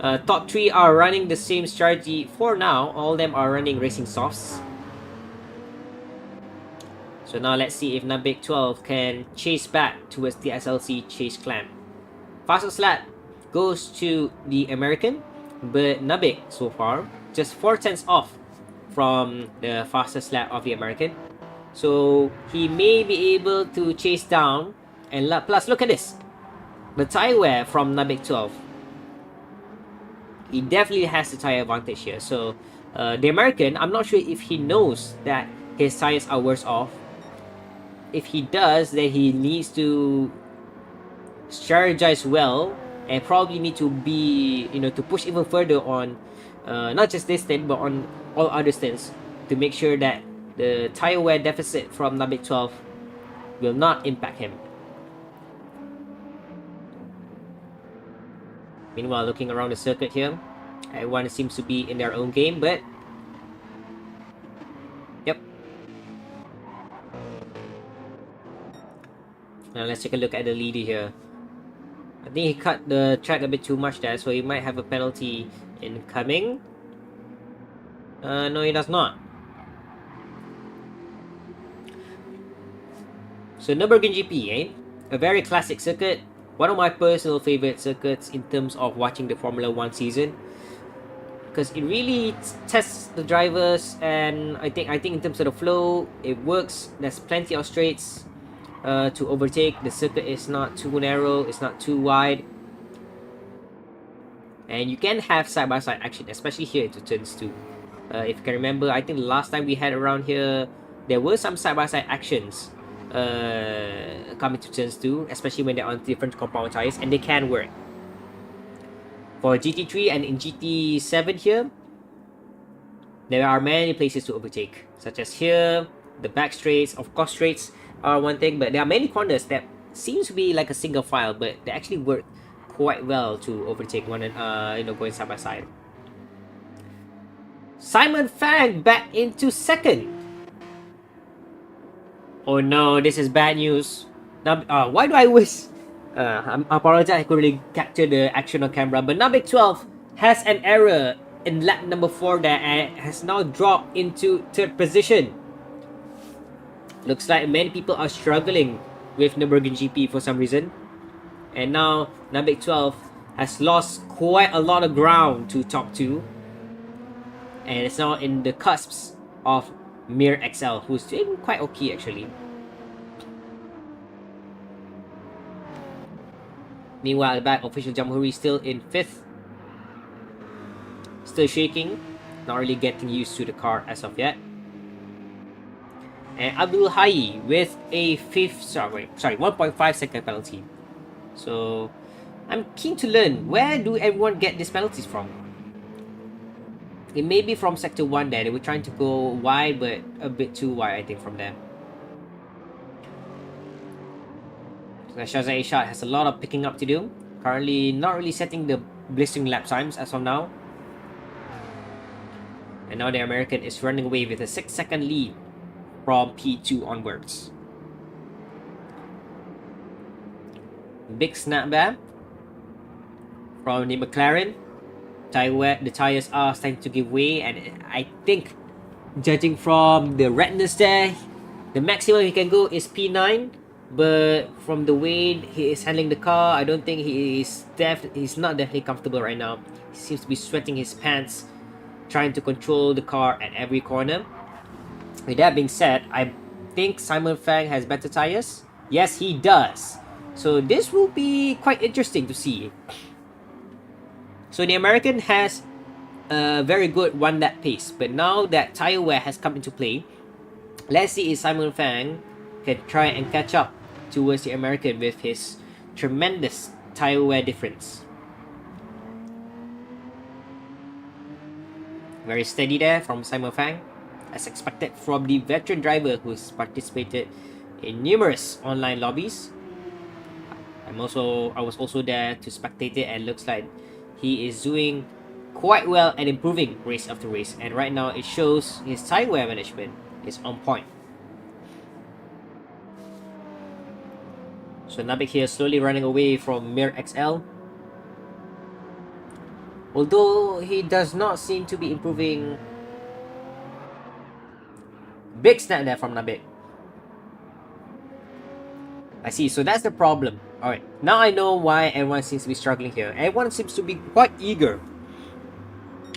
Top 3 are running the same strategy for now. All of them are running racing softs. So now let's see if Nabik 12 can chase back towards the SLC Chase Clan. Fastest lap goes to the American, but Nabik so far just 4 tenths off from the fastest lap of the American. So he may be able to chase down and lap. Plus, look at this. The tire wear from Nabik 12. He definitely has the tire advantage here. So the American, I'm not sure if he knows that his tires are worse off. If he does, then he needs to strategize well and probably need to be, to push even further on not just this stint, but on all other stints to make sure that the tire wear deficit from Nabik 12 will not impact him. Meanwhile, looking around the circuit here, everyone seems to be in their own game, but yep. Now let's take a look at the leader here. I think he cut the track a bit too much there, so he might have a penalty incoming. No, he does not. So Nürburgring GP, a very classic circuit. One of my personal favorite circuits in terms of watching the Formula 1 season. because it really tests the drivers, and I think in terms of the flow, it works. There's plenty of straights to overtake. The circuit is not too narrow, it's not too wide, and you can have side-by-side action, especially here into turns 2. If you can remember, I think the last time we had around here, there were some side-by-side actions coming to turns 2, especially when they're on different compound tires, and they can work. For GT3 and in GT7 here, there are many places to overtake, such as here, the back straights. Of course, straights are one thing, but there are many corners that seems to be like a single file, but they actually work quite well to overtake one and going side by side. Simon Fang back into second. Oh no, this is bad news. Now, why do I always... I apologize, I couldn't really capture the action on camera, but Nabik 12 has an error in lap number 4 that has now dropped into 3rd position. Looks like many people are struggling with Nürburgring GP for some reason. And now Nabik 12 has lost quite a lot of ground to top 2. And it's now in the cusps of Mir XL, who's doing quite okay actually. Meanwhile, at the back, Official Jamhuri still in 5th. Still shaking. Not really getting used to the car as of yet. And Abdul Hayy with a 1.5 second penalty. So, I'm keen to learn, where do everyone get these penalties from? It may be from Sector 1 there. They were trying to go wide, but a bit too wide, I think, from there. Shahzad Ishaq has a lot of picking up to do. Currently not really setting the blistering lap times as of now. And now the American is running away with a 6-second lead from P2 onwards. Big snapback from the McLaren. The tires are starting to give way, and I think, judging from the redness there, the maximum he can go is P9. But from the way he is handling the car, I don't think he's not definitely comfortable right now. He seems to be sweating his pants, trying to control the car at every corner. With that being said, I think Simon Fang has better tires. Yes, he does. So this will be quite interesting to see. So the American has a very good one-lap pace, but now that tire wear has come into play, let's see if Simon Fang can try and catch up towards the American with his tremendous tire wear difference. Very steady there from Simon Fang, as expected from the veteran driver who's participated in numerous online lobbies. I was also there to spectate it, and looks like he is doing quite well and improving race after race, and right now it shows his tire wear management is on point. So Nabik here slowly running away from Mir XL. Although he does not seem to be improving. Big snap there from Nabik. I see, so that's the problem. Alright, now I know why everyone seems to be struggling here. Everyone seems to be quite eager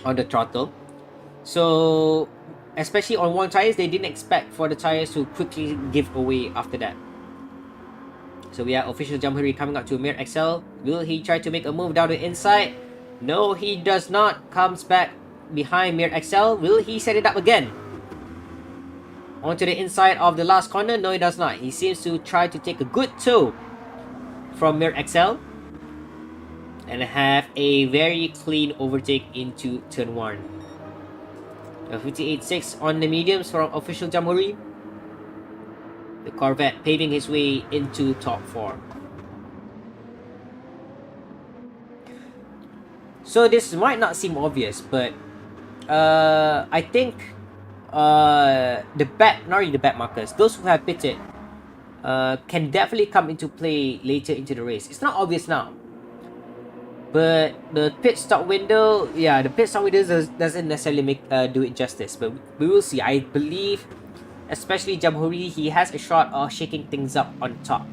on the throttle. So, especially on one tires, they didn't expect for the tires to quickly give away after that. So we have Official Jamhuri coming up to Mir XL. Will he try to make a move down the inside? No, he does not. Comes back behind Mir XL. Will he set it up again? Onto the inside of the last corner? No, he does not. He seems to try to take a good toe from Mir XL and have a very clean overtake into turn 1. A 58.6 on the mediums from Official Jamhuri. The Corvette paving his way into top 4. So this might not seem obvious, but I think the bad markers, those who have pitted, can definitely come into play later into the race. It's not obvious now, but the pit stop window, doesn't necessarily do it justice. But we will see. I believe, especially Jamhuri, he has a shot of shaking things up on top.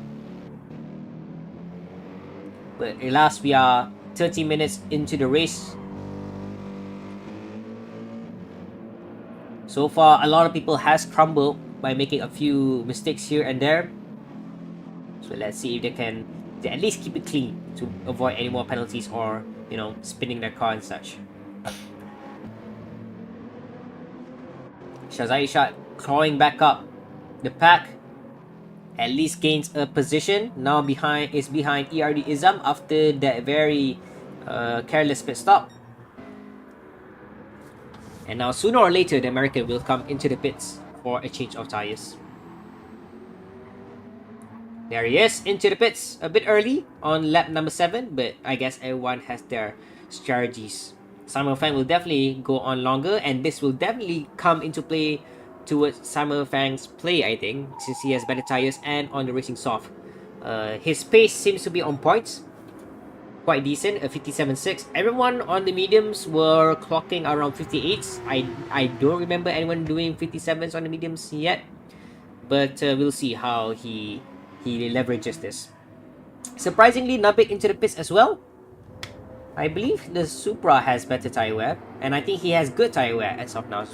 But alas, we are 30 minutes into the race. So far, a lot of people has crumbled by making a few mistakes here and there. So let's see if they can at least keep it clean to avoid any more penalties or, you know, spinning their car and such. Shazai Shot clawing back up the pack. At least gains a position. Now behind ERD Izam after that very careless pit stop. And now sooner or later the American will come into the pits for a change of tires. There he is, into the pits a bit early on lap number 7, but I guess everyone has their strategies. Simon Fang will definitely go on longer, and this will definitely come into play towards Simon Fang's play, I think, since he has better tires and on the racing soft. His pace seems to be on point, quite decent, a 57.6. Everyone on the mediums were clocking around 58s. I don't remember anyone doing 57s on the mediums yet, but we'll see how he leverages this. Surprisingly, Nabik into the pits as well. I believe the Supra has better tire wear, and I think he has good tire wear as of now.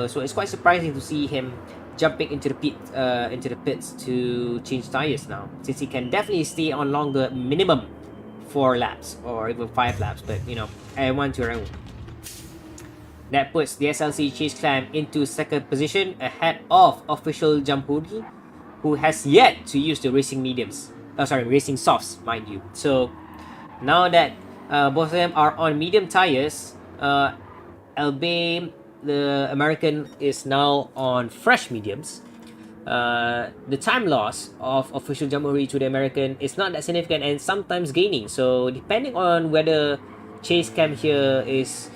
So it's quite surprising to see him jumping into the pits to change tires now, since he can definitely stay on longer, minimum 4 laps or even 5 laps. But you know, everyone to their own. That puts the SLC Chase Clam into second position ahead of official Jamhuri, who has yet to use the racing mediums. Racing softs, mind you. So now that both of them are on medium tires, albeit the American is now on fresh mediums, the time loss of official Jamhuri to the American is not that significant and sometimes gaining. So depending on whether Chase Cam here is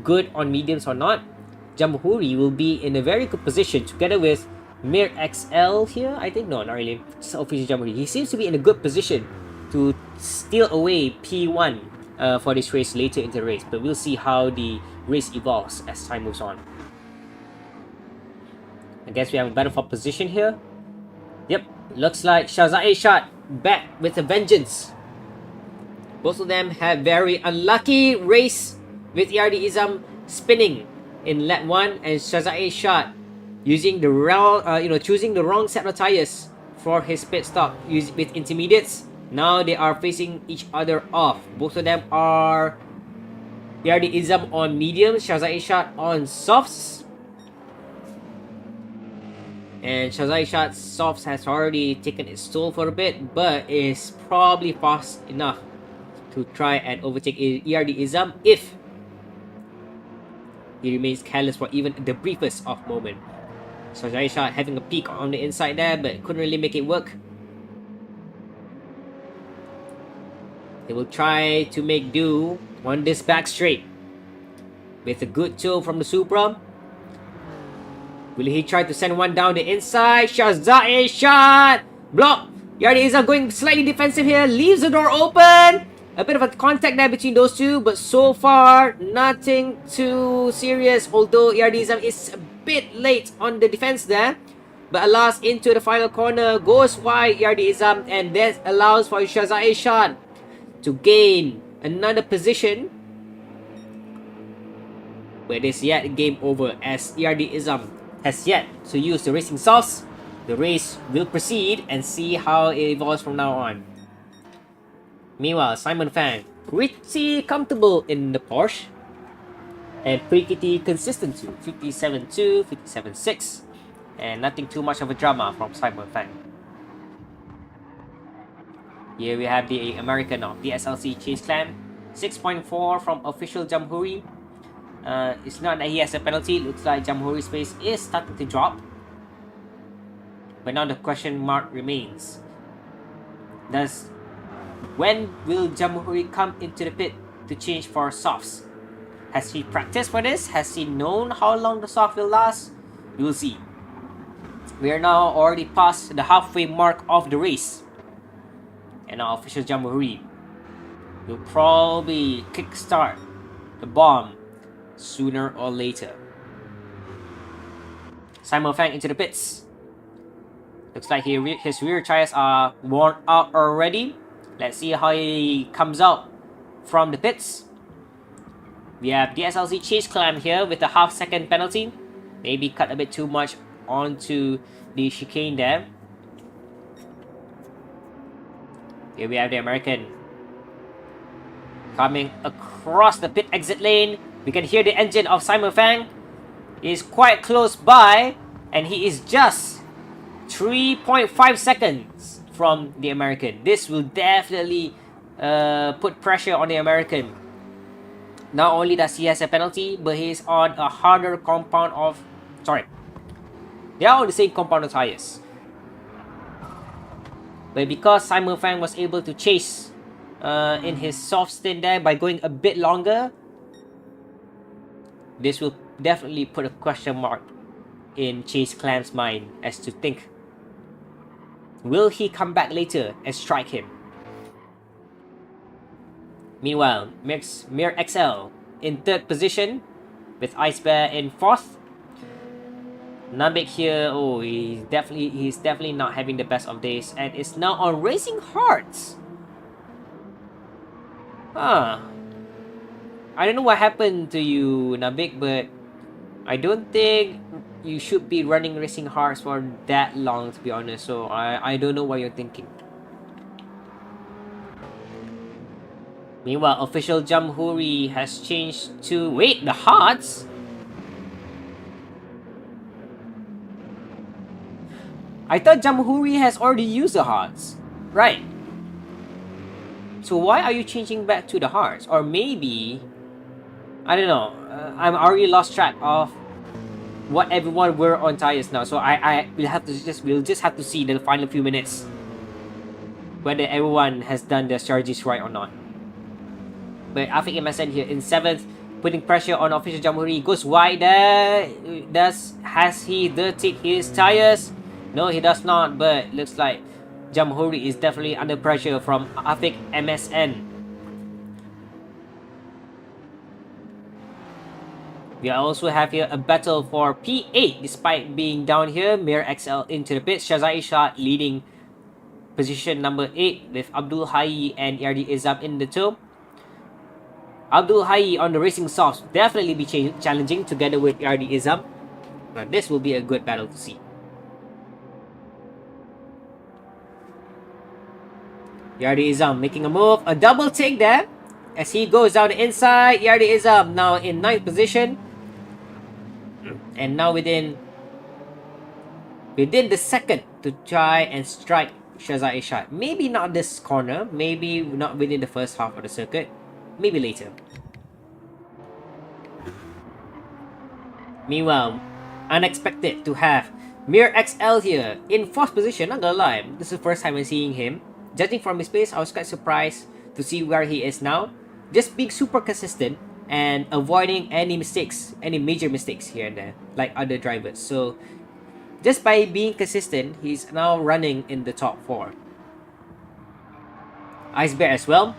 good on mediums or not, Jamhuri will be in a very good position together with Mir XL here. I think no, not really. Just official Jamhuri. He seems to be in a good position to steal away P1 for this race later in the race, but we'll see how the race evolves as time moves on. I guess we have a battle for position here. Yep, looks like Shazai Shot back with a vengeance. Both of them have very unlucky race with ERD Izam spinning in lap 1 and Shazai Shot using the wrong, choosing the wrong set of tires for his pit stop with intermediates. Now they are facing each other off. Both of them are ERD Izam on mediums, Shazai Shot on softs. And Shazai Shot's softs has already taken its toll for a bit, but is probably fast enough to try and overtake ERD Izam if he remains careless for even the briefest of moment. Shazai Shot having a peek on the inside there, but couldn't really make it work. He will try to make do on this back straight with a good toe from the Supra. Will he try to send one down the inside? Shazai Shot! Block! ERD Izam going slightly defensive here, leaves the door open. A bit of a contact there between those two, but so far nothing too serious, although ERD Izam is a bit late on the defense there. But alas, into the final corner goes wide ERD Izam, and that allows for Shazai Shot to gain another position. But it is yet game over as ERD Izam has yet to use the racing sauce. The race will proceed and see how it evolves from now on. Meanwhile, Simon Fang pretty comfortable in the Porsche and pretty consistent too, 57.2, 57.6, and nothing too much of a drama from Simon Fang. Here we have the American of the SLC Chase Clan, 6.4 from official Jamhuri. It's not that he has a penalty. It looks like Jamhuri's pace is starting to drop, but now the question mark remains: when will Jamhuri come into the pit to change for softs? Has he practiced for this? Has he known how long the soft will last? We will see. We are now already past the halfway mark of the race, and our official Jamhuri will probably kickstart the bomb sooner or later. Simon Fang into the pits. Looks like his rear tires are worn out already. Let's see how he comes out from the pits. We have the SLC Chase Clam here with a half-second penalty. Maybe cut a bit too much onto the chicane there. Here we have the American coming across the pit exit lane. We can hear the engine of Simon Fang. Is quite close by, and he is just 3.5 seconds from the American. This will definitely put pressure on the American. Not only does he has a penalty, but he's on a harder compound of... Sorry. They are on the same compound of tires. But because Simon Fang was able to chase in his soft stint there by going a bit longer, this will definitely put a question mark in Chase Clam's mind as to think, will he come back later and strike him? Meanwhile, Mir XL in third position with Ice Bear in fourth. Nabik here, oh, he's definitely not having the best of days and is now on Racing Hearts. I don't know what happened to you, Nabik, but I don't think you should be running Racing Hearts for that long, to be honest. So I don't know what you're thinking. Meanwhile, official Jamhuri has changed to... Wait, the Hearts? I thought Jamhuri has already used the Hearts. Right. So why are you changing back to the Hearts? Or maybe... I don't know. I'm already lost track of what everyone were on tires now. So we'll just have to see the final few minutes whether everyone has done their strategies right or not. But Afik MSN here in 7th, putting pressure on official Jamhuri. Goes wide there. Has he dirtied his tires? No, he does not, but looks like Jamhuri is definitely under pressure from Afik MSN. We also have here a battle for P8 despite being down here. Mir XL into the pit. Shazai Shah leading position number 8 with Abdul Hai and Yardi Izam in the tow. Abdul Hai on the racing softs definitely be challenging together with Yardi Izam. But this will be a good battle to see. Yardi Izam making a move. A double take there as he goes down the inside. Yardi Izam now in 9th position. And now within the second to try and strike Shazai Shah. Maybe not this corner. Maybe not within the first half of the circuit. Maybe later. Meanwhile, unexpected to have Mir XL here in 4th position. Not gonna lie, this is the first time I'm seeing him. Judging from his pace, I was quite surprised to see where he is now. Just being super consistent and avoiding any mistakes, any major mistakes here and there, like other drivers. So, just by being consistent, he's now running in the top 4. Ice Bear as well.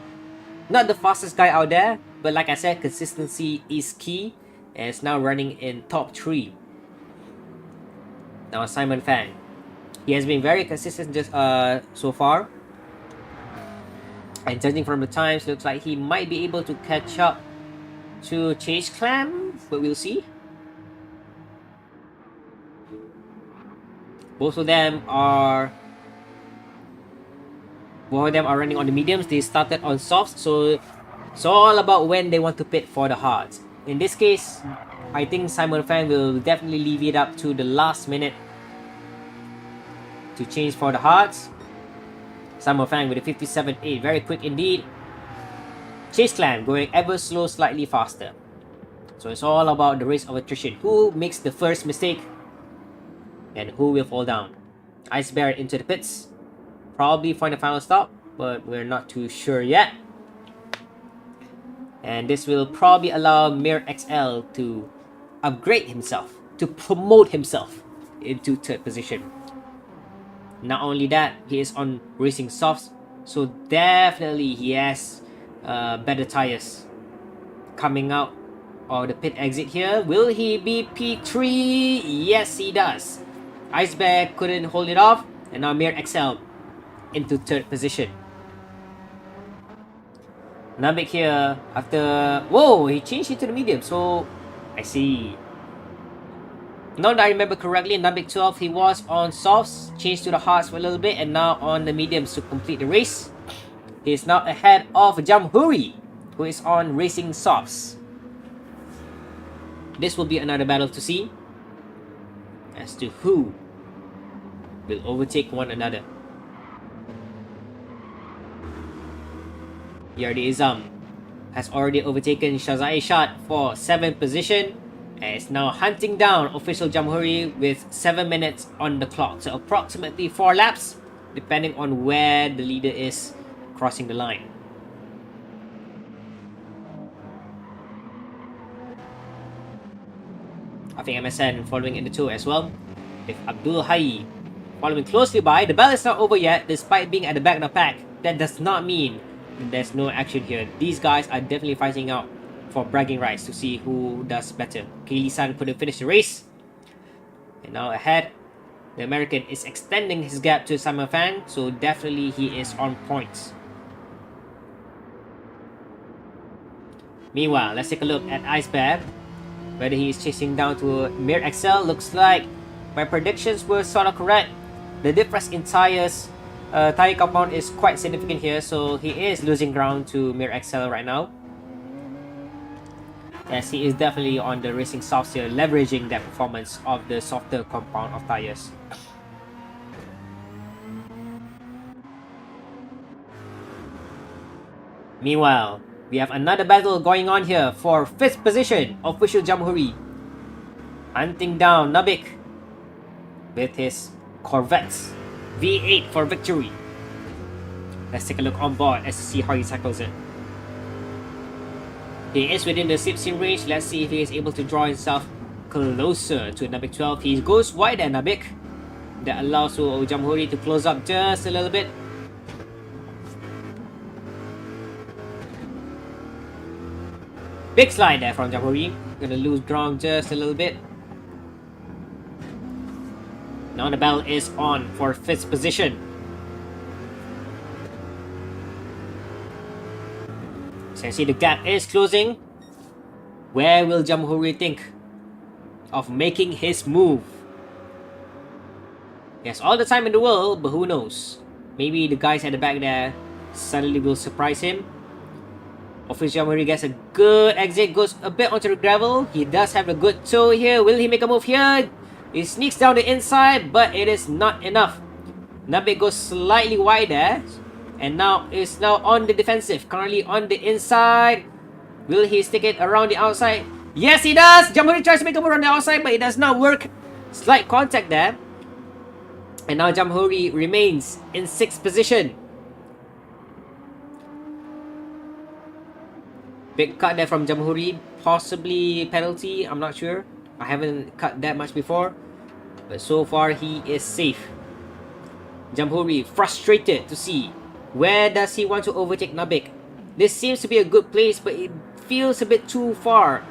Not the fastest guy out there, but like I said, consistency is key. And is now running in top 3. Now Simon Fang. He has been very consistent just so far. And judging from the times, looks like he might be able to catch up to Chase Clam, but we'll see. Both of them are running on the mediums. They started on softs, so it's all about when they want to pit for the hards. In this case, I think Simon Fang will definitely leave it up to the last minute to change for the hards. Simon Fang with a 57.8, very quick indeed. Chase Clan going ever slow, slightly faster. So it's all about the race of attrition. Who makes the first mistake and who will fall down? Ice Bear into the pits. Probably find a final stop, but we're not too sure yet. And this will probably allow Mir XL to upgrade himself, to promote himself into 3rd position. Not only that, he is on racing softs, so definitely he has better tires coming out of the pit exit here. Will he be P3? Yes, he does. Ice Bear couldn't hold it off, and now Mir XL into 3rd position. Nabik here after... Whoa, he changed it to the medium, so I see. Now that I remember correctly, in Nabik 12, he was on softs, changed to the hards for a little bit, and now on the mediums to complete the race. He is now ahead of Jamhuri, who is on racing softs. This will be another battle to see as to who will overtake one another. Yardi Izam has already overtaken Shazai Shad for 7th position and is now hunting down official Jamhuri with 7 minutes on the clock. So approximately 4 laps, depending on where the leader is crossing the line. I think MSN following in the tow as well, with Abdul Hayy following closely by. The battle is not over yet, despite being at the back of the pack. That does not mean there's no action here. These guys are definitely fighting out for bragging rights to see who does better. Keili-san couldn't finish the race, and now ahead, the American is extending his gap to Simon Fang, so definitely he is on points. Meanwhile, let's take a look at Ice Bear, whether he is chasing down to Mir XL. Looks like my predictions were sort of correct. The difference in tires, tire compound is quite significant here, so he is losing ground to Mir XL right now. Yes, he is definitely on the racing softs here, leveraging that performance of the softer compound of tires. Meanwhile, we have another battle going on here for 5th position, official Jamhuri, hunting down Nabik with his Corvettes. V8 for victory. Let's take a look on board as to see how he tackles it. He is within the slipstream range. Let's see if he is able to draw himself closer to Nabik 12. He goes wide at Nabik. That allows Jamhuri to close up just a little bit. Big slide there from Jamhuri. Gonna lose ground just a little bit. Now the battle is on for 5th position. So you see the gap is closing. Where will Jamhuri think of making his move? He has all the time in the world, but who knows? Maybe the guys at the back there suddenly will surprise him. Official Jamhuri gets a good exit, goes a bit onto the gravel. He does have a good toe here. Will he make a move here? He sneaks down the inside, but it is not enough. Nabik goes slightly wide there, and now is now on the defensive, currently on the inside. Will he stick it around the outside? Yes, he does! Jamhuri tries to make a move on the outside, but it does not work. Slight contact there. And now Jamhuri remains in 6th position. Big cut there from Jamhuri, possibly penalty, I'm not sure. I haven't cut that much before, but so far he is safe. Jamhuri frustrated to see where does he want to overtake Nabik. This seems to be a good place, but it feels a bit too far.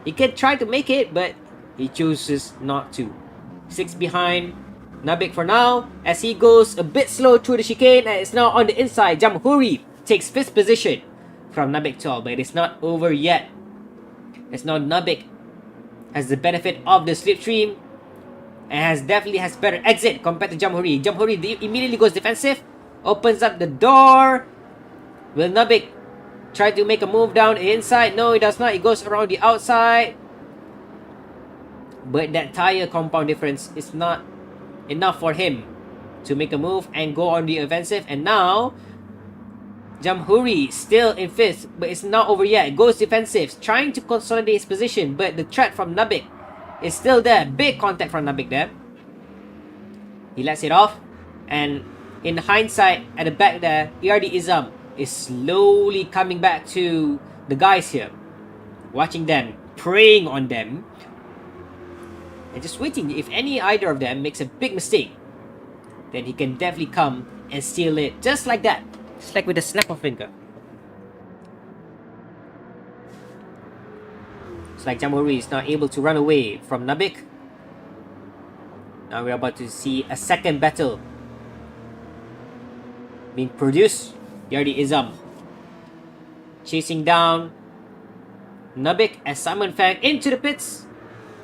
He can try to make it, but he chooses not to. 6 behind Nabik for now, as he goes a bit slow through the chicane and is now on the inside. Jamhuri takes 5th position from Nabik 12, but it is not over yet. As now Nabik has the benefit of the slipstream and definitely has better exit compared to Jamhuri. Jamhuri immediately goes defensive, opens up the door. Will Nabik try to make a move down the inside? No, he does not. He goes around the outside. But that tire compound difference is not enough for him to make a move and go on the offensive. And now Jamhuri still in 5th, but it's not over yet. Goes defensive, trying to consolidate his position, but the threat from Nabik is still there. Big contact from Nabik there. He lets it off, and in hindsight, at the back there, Yardi Izam is slowly coming back to the guys here, watching them, preying on them, and just waiting. If either of them makes a big mistake, then he can definitely come and steal it, just like that. Just like with a snap of finger. It's like Jamhuri is now able to run away from Nabik. Now we're about to see a second battle being produced. Yardi Izam chasing down Nabik as Simon Fang into the pits.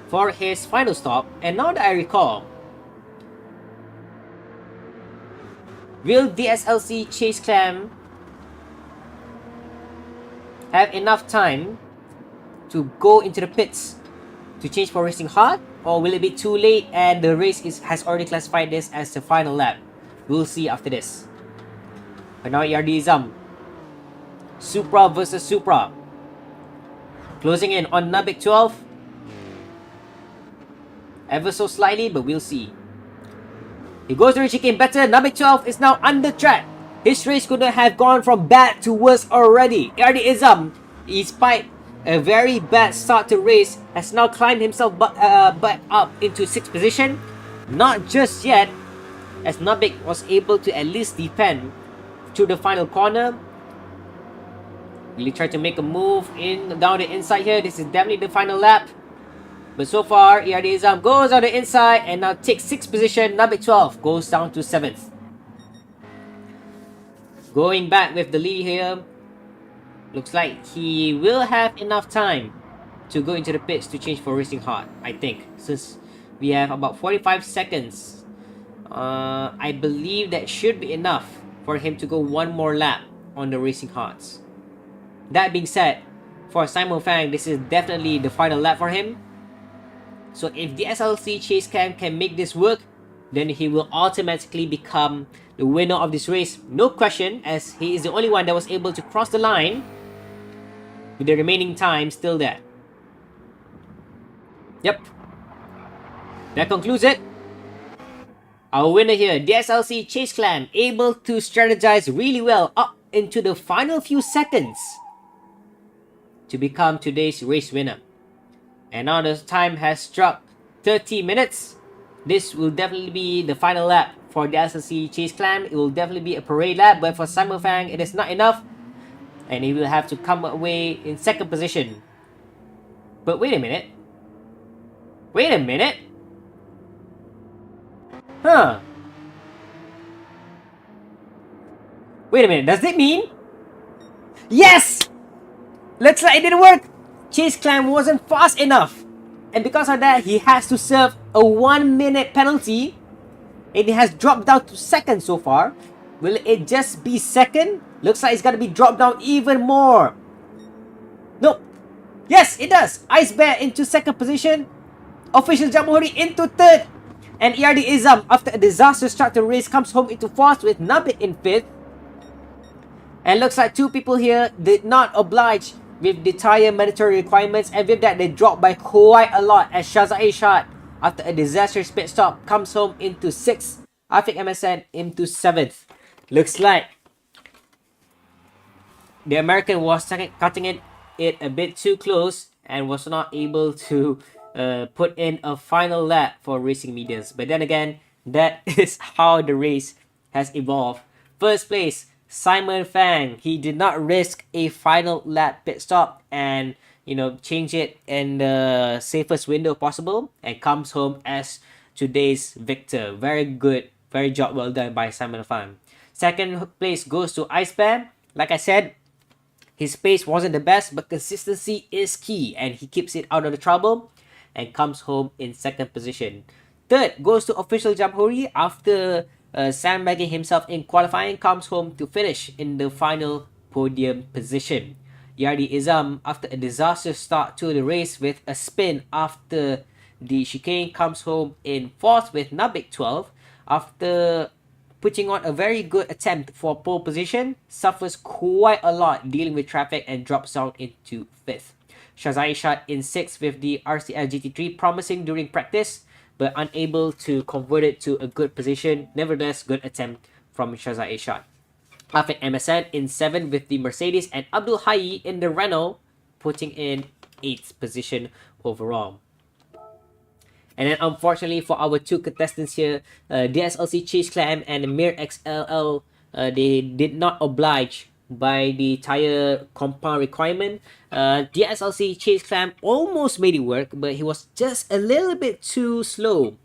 for his final stop. And now that I recall, will DSLC Chase Clam have enough time to go into the pits to change for racing hard, or will it be too late and the race has already classified this as the final lap? We'll see after this. But now ERD Izam, Supra versus Supra, closing in on Nubik 12 ever so slightly, but we'll see. He goes to chicane better. Nubik 12 is now under track. His race couldn't have gone from bad to worse already. ERD Izam, despite a very bad start to race, has now climbed himself back up into 6th position. Not just yet, as Nubik was able to at least defend to the final corner. Really try to make a move down the inside here. This is definitely the final lap. But so far, ERD Izam goes on the inside and now takes 6th position. Nubik 12 goes down to 7th. Going back with the lead here. Looks like he will have enough time to go into the pits to change for racing hard, I think. Since we have about 45 seconds. I believe that should be enough for him to go one more lap on the racing hards. That being said, for Simon Fang, this is definitely the final lap for him. So if the SLC Chase Cam can make this work, then he will automatically become the winner of this race. No question, as he is the only one that was able to cross the line with the remaining time still there. Yep. That concludes it. Our winner here, the SLC Chase Clan, able to strategize really well up into the final few seconds to become today's race winner. And now the time has struck 30 minutes. This will definitely be the final lap for the SLC Chase Clan. It will definitely be a parade lap, but for Simon Fang, it is not enough. And he will have to come away in 2nd position. But wait a minute. Wait a minute. Huh. Wait a minute. Does it mean? Yes! Looks like it didn't work. Chase Clan wasn't fast enough. And because of that, he has to serve a 1-minute penalty. And it has dropped down to 2nd so far. Will it just be 2nd? Looks like it's gonna be dropped down even more. Nope. Yes, it does. Ice Bear into 2nd position. Official Jamhuri into 3rd. And ERD Izam, after a disastrous start to race, comes home into 4th with Nubik in 5th. And looks like 2 people here did not oblige with the tire mandatory requirements, and with that they dropped by quite a lot, as Shazza Ishad, after a disastrous pit stop, comes home into 6th. Afiq MSN into 7th. Looks like the American was cutting it a bit too close and was not able to put in a final lap for racing medians. But then again, that is how the race has evolved. First place, Simon Fang. He did not risk a final lap pit stop and change it in the safest window possible, and comes home as today's victor. Very good, very job well done by Simon Fang. 2nd place goes to Ice Bear. Like I said, his pace wasn't the best, but consistency is key, and he keeps it out of the trouble and comes home in 2nd position. 3rd goes to Official Jamhuri. After sandbagging himself in qualifying, comes home to finish in the final podium position. ERD Izam, after a disastrous start to the race with a spin after the chicane, comes home in 4th with Nubik 12. After putting on a very good attempt for pole position, suffers quite a lot dealing with traffic and drops down into 5th. Shazai Shot in 6th with the RCL GT3, promising during practice, but unable to convert it to a good position. Nevertheless, good attempt from Shazai Shot. Afiq MSN in 7th with the Mercedes, and Abdul Hayy in the Renault, putting in 8th position overall. And then unfortunately for our 2 contestants here, DSLC Chase Clam and Mir XLL, they did not oblige by the tire compound requirement. DSLC Chase Clam almost made it work, but he was just a little bit too slow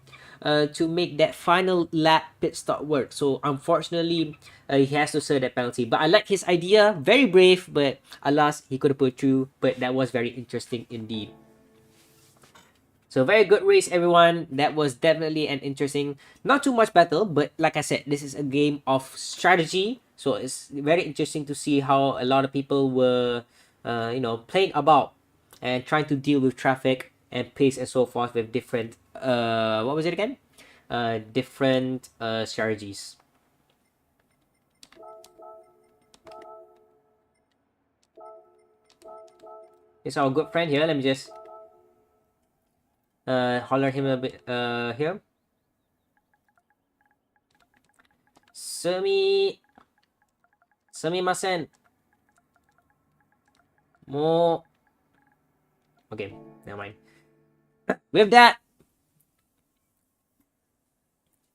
to make that final lap pit stop work. So unfortunately, he has to serve that penalty. But I like his idea, very brave, but alas, he couldn't put through. But that was very interesting indeed. So very good race, everyone. That was definitely an interesting, not too much battle, but like I said, this is a game of strategy. So it's very interesting to see how a lot of people were, playing about and trying to deal with traffic and pace and so forth with different, what was it again? Different strategies. It's our good friend here. Let me just holler him a bit here. Sumi, sumimasen. Mo. Okay, never mind. With that,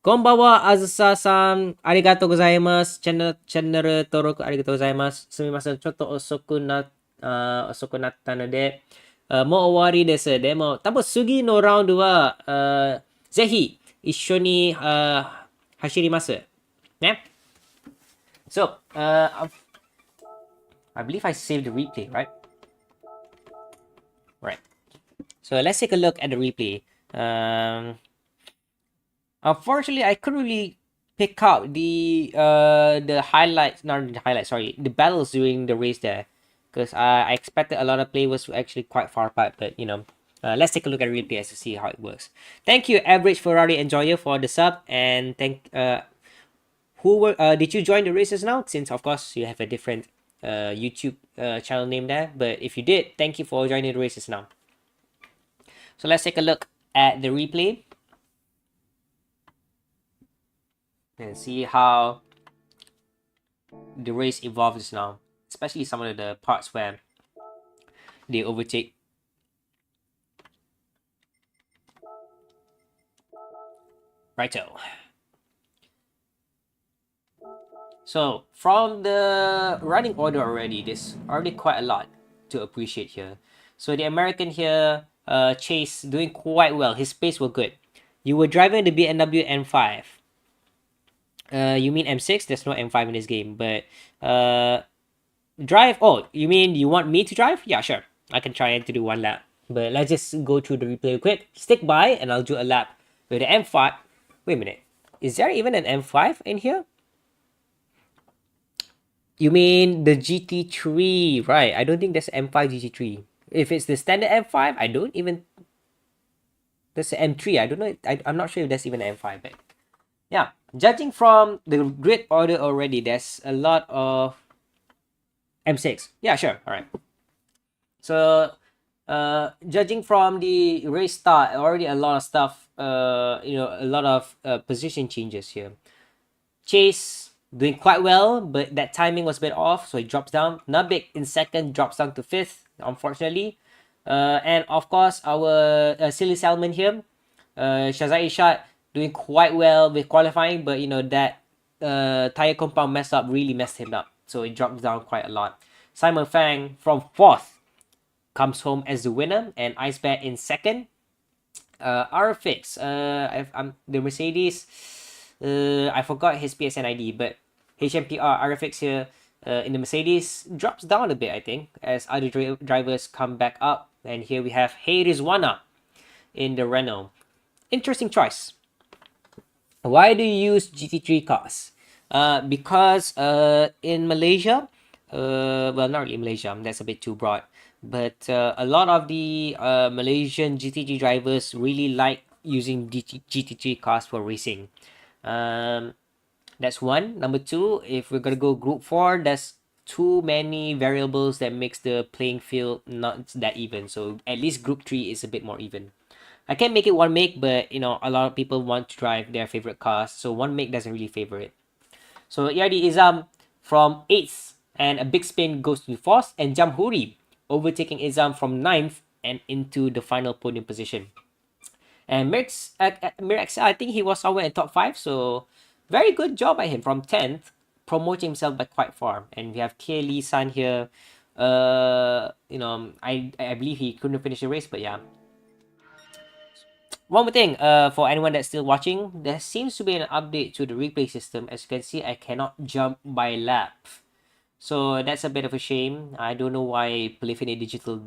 konbanwa, Azusa-san. Arigatou gozaimasu. Channel登録 arigatou gozaimasu. Sumimasen, ちょっと遅くなったので、もう終わりです。でも、多分次のラウンドは、ぜひ一緒に、走ります。ね。So, I believe I saved the replay, right? Right. So let's take a look at the replay. Unfortunately, I couldn't really pick out the highlights, not the highlights, sorry, the battles during the race there, because I expected a lot of players were actually quite far apart. But let's take a look at replay to see how it works. Thank you, Average Ferrari Enjoyer, for the sub, and did you join the races now? Since of course you have a different YouTube channel name there, but if you did, thank you for joining the races now. So let's take a look at the replay and see how the race evolves now, especially some of the parts where they overtake. Righto. So from the running order already, there's already quite a lot to appreciate here. So the American here, Chase, doing quite well. His pace was good. You were driving the BMW M5. You mean M6? There's no M5 in this game, but drive. Oh, you mean you want me to drive? Yeah, sure. I can try to do one lap. But let's just go through the replay quick. Stick by and I'll do a lap with the M5. Wait a minute. Is there even an M5 in here? You mean the GT3, right? I don't think there's M5 GT3. If it's the standard M5, I don't even... There's an M3. I don't know. I'm not sure if there's even an M5. But yeah, judging from the grid order already, there's a lot of M6. Yeah, sure. All right. So, judging from the race start, already a lot of stuff, a lot of position changes here. Chase doing quite well, but that timing was a bit off, so he drops down. Nabik in second drops down to fifth, unfortunately. And of course, our Silly Salmon here, Shazai Ishad, doing quite well with qualifying, but that tire compound mess up really messed him up, so he drops down quite a lot. Simon Fang from fourth comes home as the winner, and Ice Bear in second. RFX, the Mercedes, I forgot his PSN ID, but HMPR RFX here in the Mercedes drops down a bit, I think, as other drivers come back up. And here we have Hey Rizwana in the Renault. Interesting choice. Why do you use GT3 cars? Because in Malaysia, well, not really Malaysia, that's a bit too broad, but a lot of the Malaysian GT3 drivers really like using GT3 cars for racing. That's one. Number two, if we're gonna go group 4, there's too many variables that makes the playing field not that even. So at least group 3 is a bit more even. I can make it one make, but a lot of people want to drive their favorite cars, so one make doesn't really favor it. So ERD Izam from 8th, and a big spin goes to 4th, and Jamhuri overtaking Izam from 9th and into the final podium position. And Mirx, I think he was somewhere in top 5, so very good job by him from 10th, promoting himself by quite far. And we have Kia Lee San here. I believe he couldn't finish the race, but yeah. One more thing, for anyone that's still watching, there seems to be an update to the replay system. As you can see, I cannot jump by lap. So that's a bit of a shame. I don't know why Polyphony Digital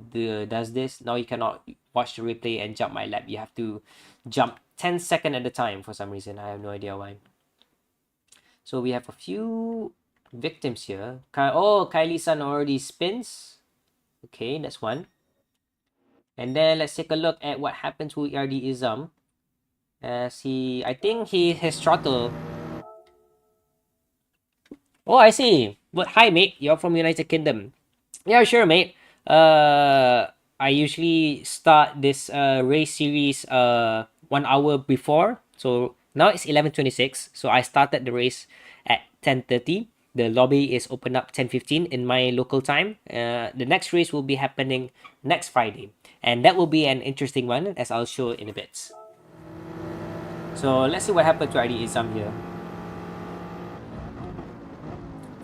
does this. Now you cannot watch the replay and jump my lap. You have to jump 10 seconds at a time for some reason. I have no idea why. So we have a few victims here. Oh, Kylie-san already spins. Okay, that's one. And then let's take a look at what happened to ERD Izam. As I think he has throttle. Oh, I see. But hi, mate. You're from United Kingdom. Yeah, sure, mate. I usually start this race series 1 hour before. So now it's 11:26. So I started the race at 10:30. The lobby is open up 10:15 in my local time. The next race will be happening next Friday, and that will be an interesting one, as I'll show in a bit. So let's see what happened to ID Izam here.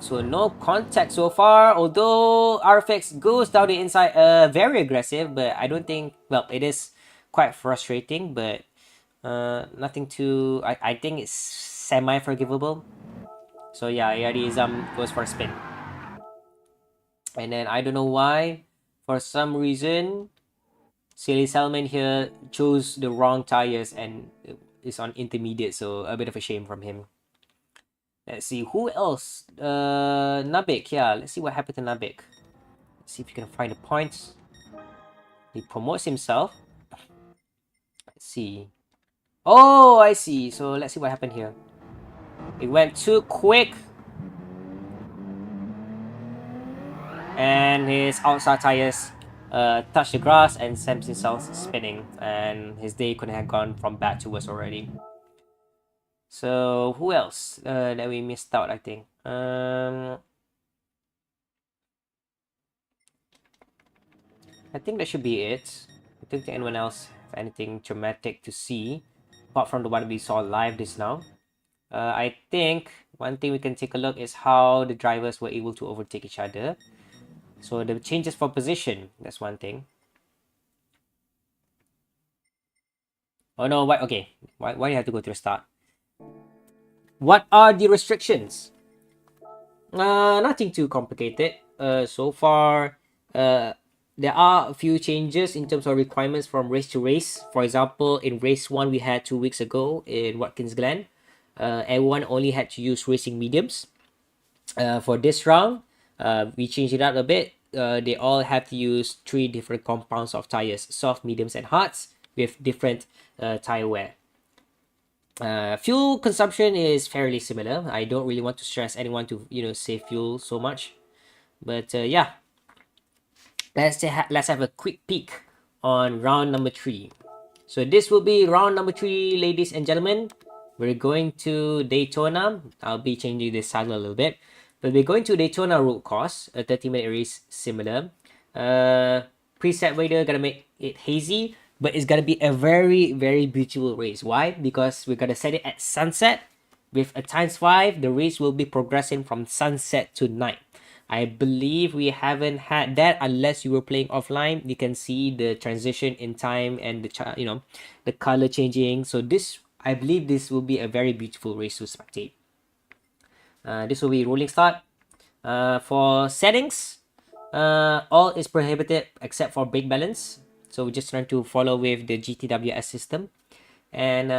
So no contact so far, although RFX goes down the inside, very aggressive, but I don't think, well, it is quite frustrating, but nothing too, I think it's semi-forgivable. So yeah, Izam goes for a spin. And then I don't know why, for some reason, Silly Salmon here chose the wrong tires and is on intermediate, so a bit of a shame from him. Let's see, who else? Nabik, yeah, let's see what happened to Nabik. Let's see if you can find the points. He promotes himself. Let's see. Oh, I see. So let's see what happened here. It went too quick. And his outside tires touched the grass and sent himself spinning. And his day could have gone from bad to worse already. So who else that we missed out, I think? I think that should be it. I don't think anyone else have anything dramatic to see apart from the one we saw live just now. I think one thing we can take a look is how the drivers were able to overtake each other. So the changes for position, that's one thing. Oh no, why? Okay, why do you have to go to the start? What are the restrictions? Nothing too complicated. So far, there are a few changes in terms of requirements from race to race. For example, in race 1 we had 2 weeks ago in Watkins Glen, everyone only had to use racing mediums. For this round, we changed it up a bit. They all have to use 3 different compounds of tires: soft, mediums, and hards, with different tire wear. Fuel consumption is fairly similar. I don't really want to stress anyone to save fuel so much, but yeah, let's have a quick peek on round number 3. So this will be round number 3, ladies and gentlemen. We're going to Daytona. I'll be changing this saddle a little bit, but we're going to Daytona road course, a 30-minute race similar. Preset weather gonna make it hazy, but it's gonna be a very, very beautiful race. Why? Because we're gonna set it at sunset with a ×5. The race will be progressing from sunset to night. I believe we haven't had that unless you were playing offline. You can see the transition in time and the color changing. So this, I believe this will be a very beautiful race to spectate. This will be rolling start. For settings, all is prohibited except for brake balance. So we just trying to follow with the GTWS system. And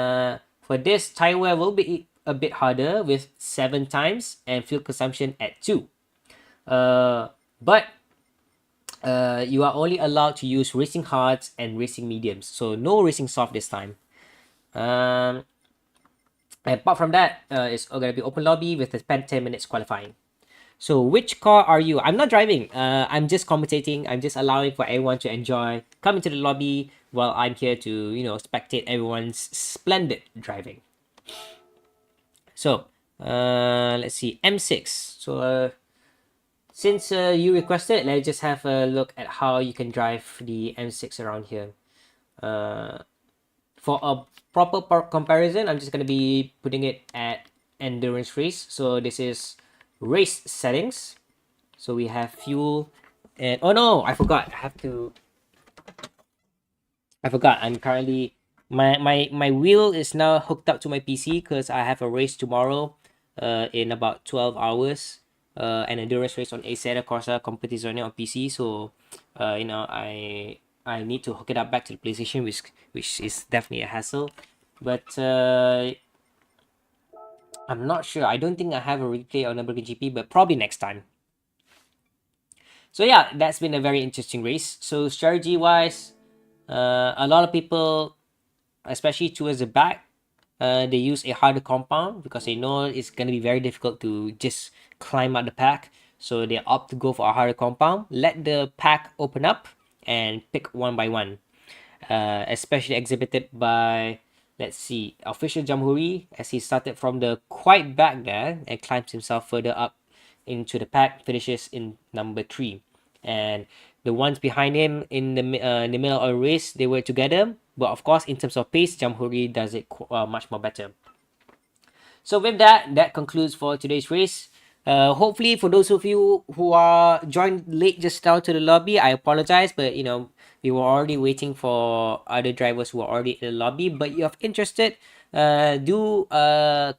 for this, tire wear will be a bit harder with 7 times and fuel consumption at 2. But you are only allowed to use racing hards and racing mediums, so no racing soft this time. Apart from that, it's going to be open lobby with a 10 minutes qualifying. So which car are you? I'm not driving. I'm just commentating. I'm just allowing for everyone to enjoy, come into the lobby while I'm here to spectate everyone's splendid driving. So let's see, M6. So since you requested, let's just have a look at how you can drive the M6 around here. For a proper comparison, I'm just going to be putting it at endurance race. So this is race settings. So we have fuel and oh no, I forgot. I'm currently my wheel is now hooked up to my PC because I have a race tomorrow in about 12 hours. an endurance race on Acera Corsa Competizione on PC. So, I need to hook it up back to the PlayStation, which is definitely a hassle. But I'm not sure. I don't think I have a replay on Nürburgring GP, but probably next time. So yeah, that's been a very interesting race. So strategy wise, a lot of people, especially towards the back, they use a harder compound because they know it's going to be very difficult to just climb out the pack. So they opt to go for a harder compound, let the pack open up and pick one by one. Especially exhibited by, let's see, official Jamhuri, as he started from the quite back there and climbs himself further up into the pack, finishes in number 3. And the ones behind him in the middle of the race, they were together, but of course in terms of pace, Jamhuri does it much more better. So with that, that concludes for today's race. Hopefully for those of you who are joined late just now to the lobby, I apologize, but we were already waiting for other drivers who are already in the lobby. But if you're interested, do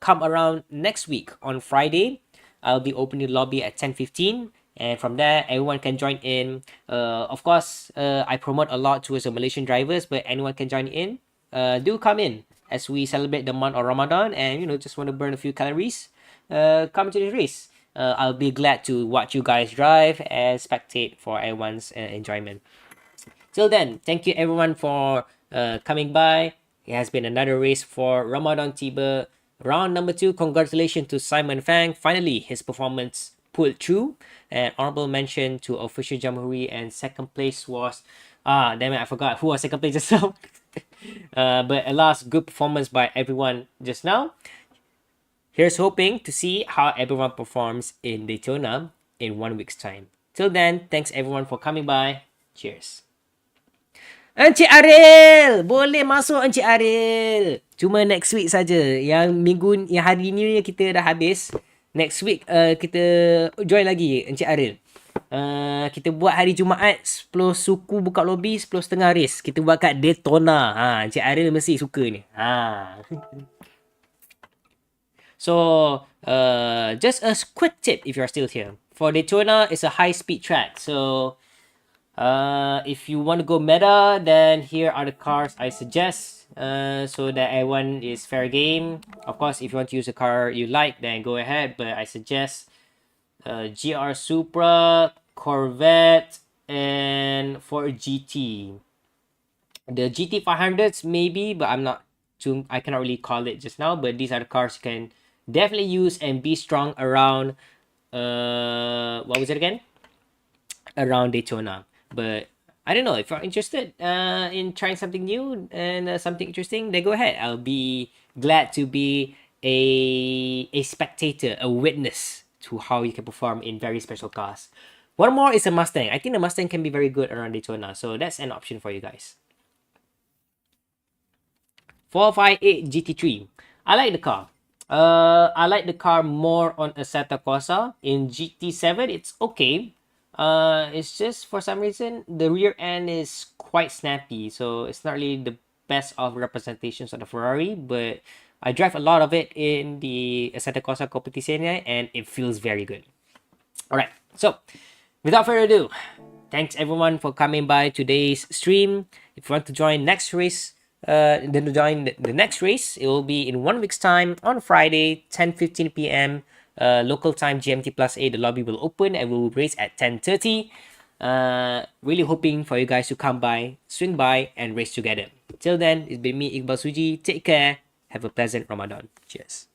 come around next week on Friday. I'll be opening the lobby at 10:15, and from there everyone can join in. Of course, I promote a lot towards the Malaysian drivers, but anyone can join in. Do come in as we celebrate the month of Ramadan, and just want to burn a few calories. Come to the race. I'll be glad to watch you guys drive and spectate for everyone's enjoyment. Till then, thank you everyone for coming by. It has been another race for Ramadan TIBA. Round number 2, congratulations to Simon Fang. Finally, his performance pulled through. And honorable mention to official Jamhuri, and second place was... damn it, I forgot who was second place just now. But alas, good performance by everyone just now. Here's hoping to see how everyone performs in Daytona in 1 week's time. Till then, thanks everyone for coming by. Cheers. Encik Aril! Boleh masuk Encik Aril. Cuma next week saja. Yang hari ni kita dah habis. Next week kita join lagi Encik Aril. Kita buat hari Jumaat 10 suku buka lobby, 10.30 race. Kita buat kat Daytona. Encik Aril mesti suka ni. So, just a quick tip if you're still here. For Daytona, it's a high-speed track. So, if you want to go meta, then here are the cars I suggest, so that everyone is fair game. Of course, if you want to use a car you like, then go ahead. But I suggest GR Supra, Corvette, and Ford GT. The GT 500s maybe, but I cannot really call it just now. But these are the cars you can definitely use and be strong around. What was it again? Around Daytona. But I don't know, if you're interested in trying something new and something interesting, then go ahead. I'll be glad to be a spectator, a witness to how you can perform in very special cars. One more is a Mustang. I think the Mustang can be very good around Daytona, so that's an option for you guys. 458 GT3. I like the car. I like the car more on Assetto Corsa. In GT7, it's okay. It's just for some reason the rear end is quite snappy, so it's not really the best of representations of the Ferrari. But I drive a lot of it in the Assetto Corsa Competizione, and it feels very good. All right, so without further ado, thanks everyone for coming by today's stream. If you want to join next race, then to join the next race, it will be in 1 week's time on Friday, 10:15 p.m. Local time GMT +8. The lobby will open and we will race at 10:30. Really hoping for you guys to come by, swing by, and race together. Till then, it's been me, Iqbal Suji. Take care. Have a pleasant Ramadan. Cheers.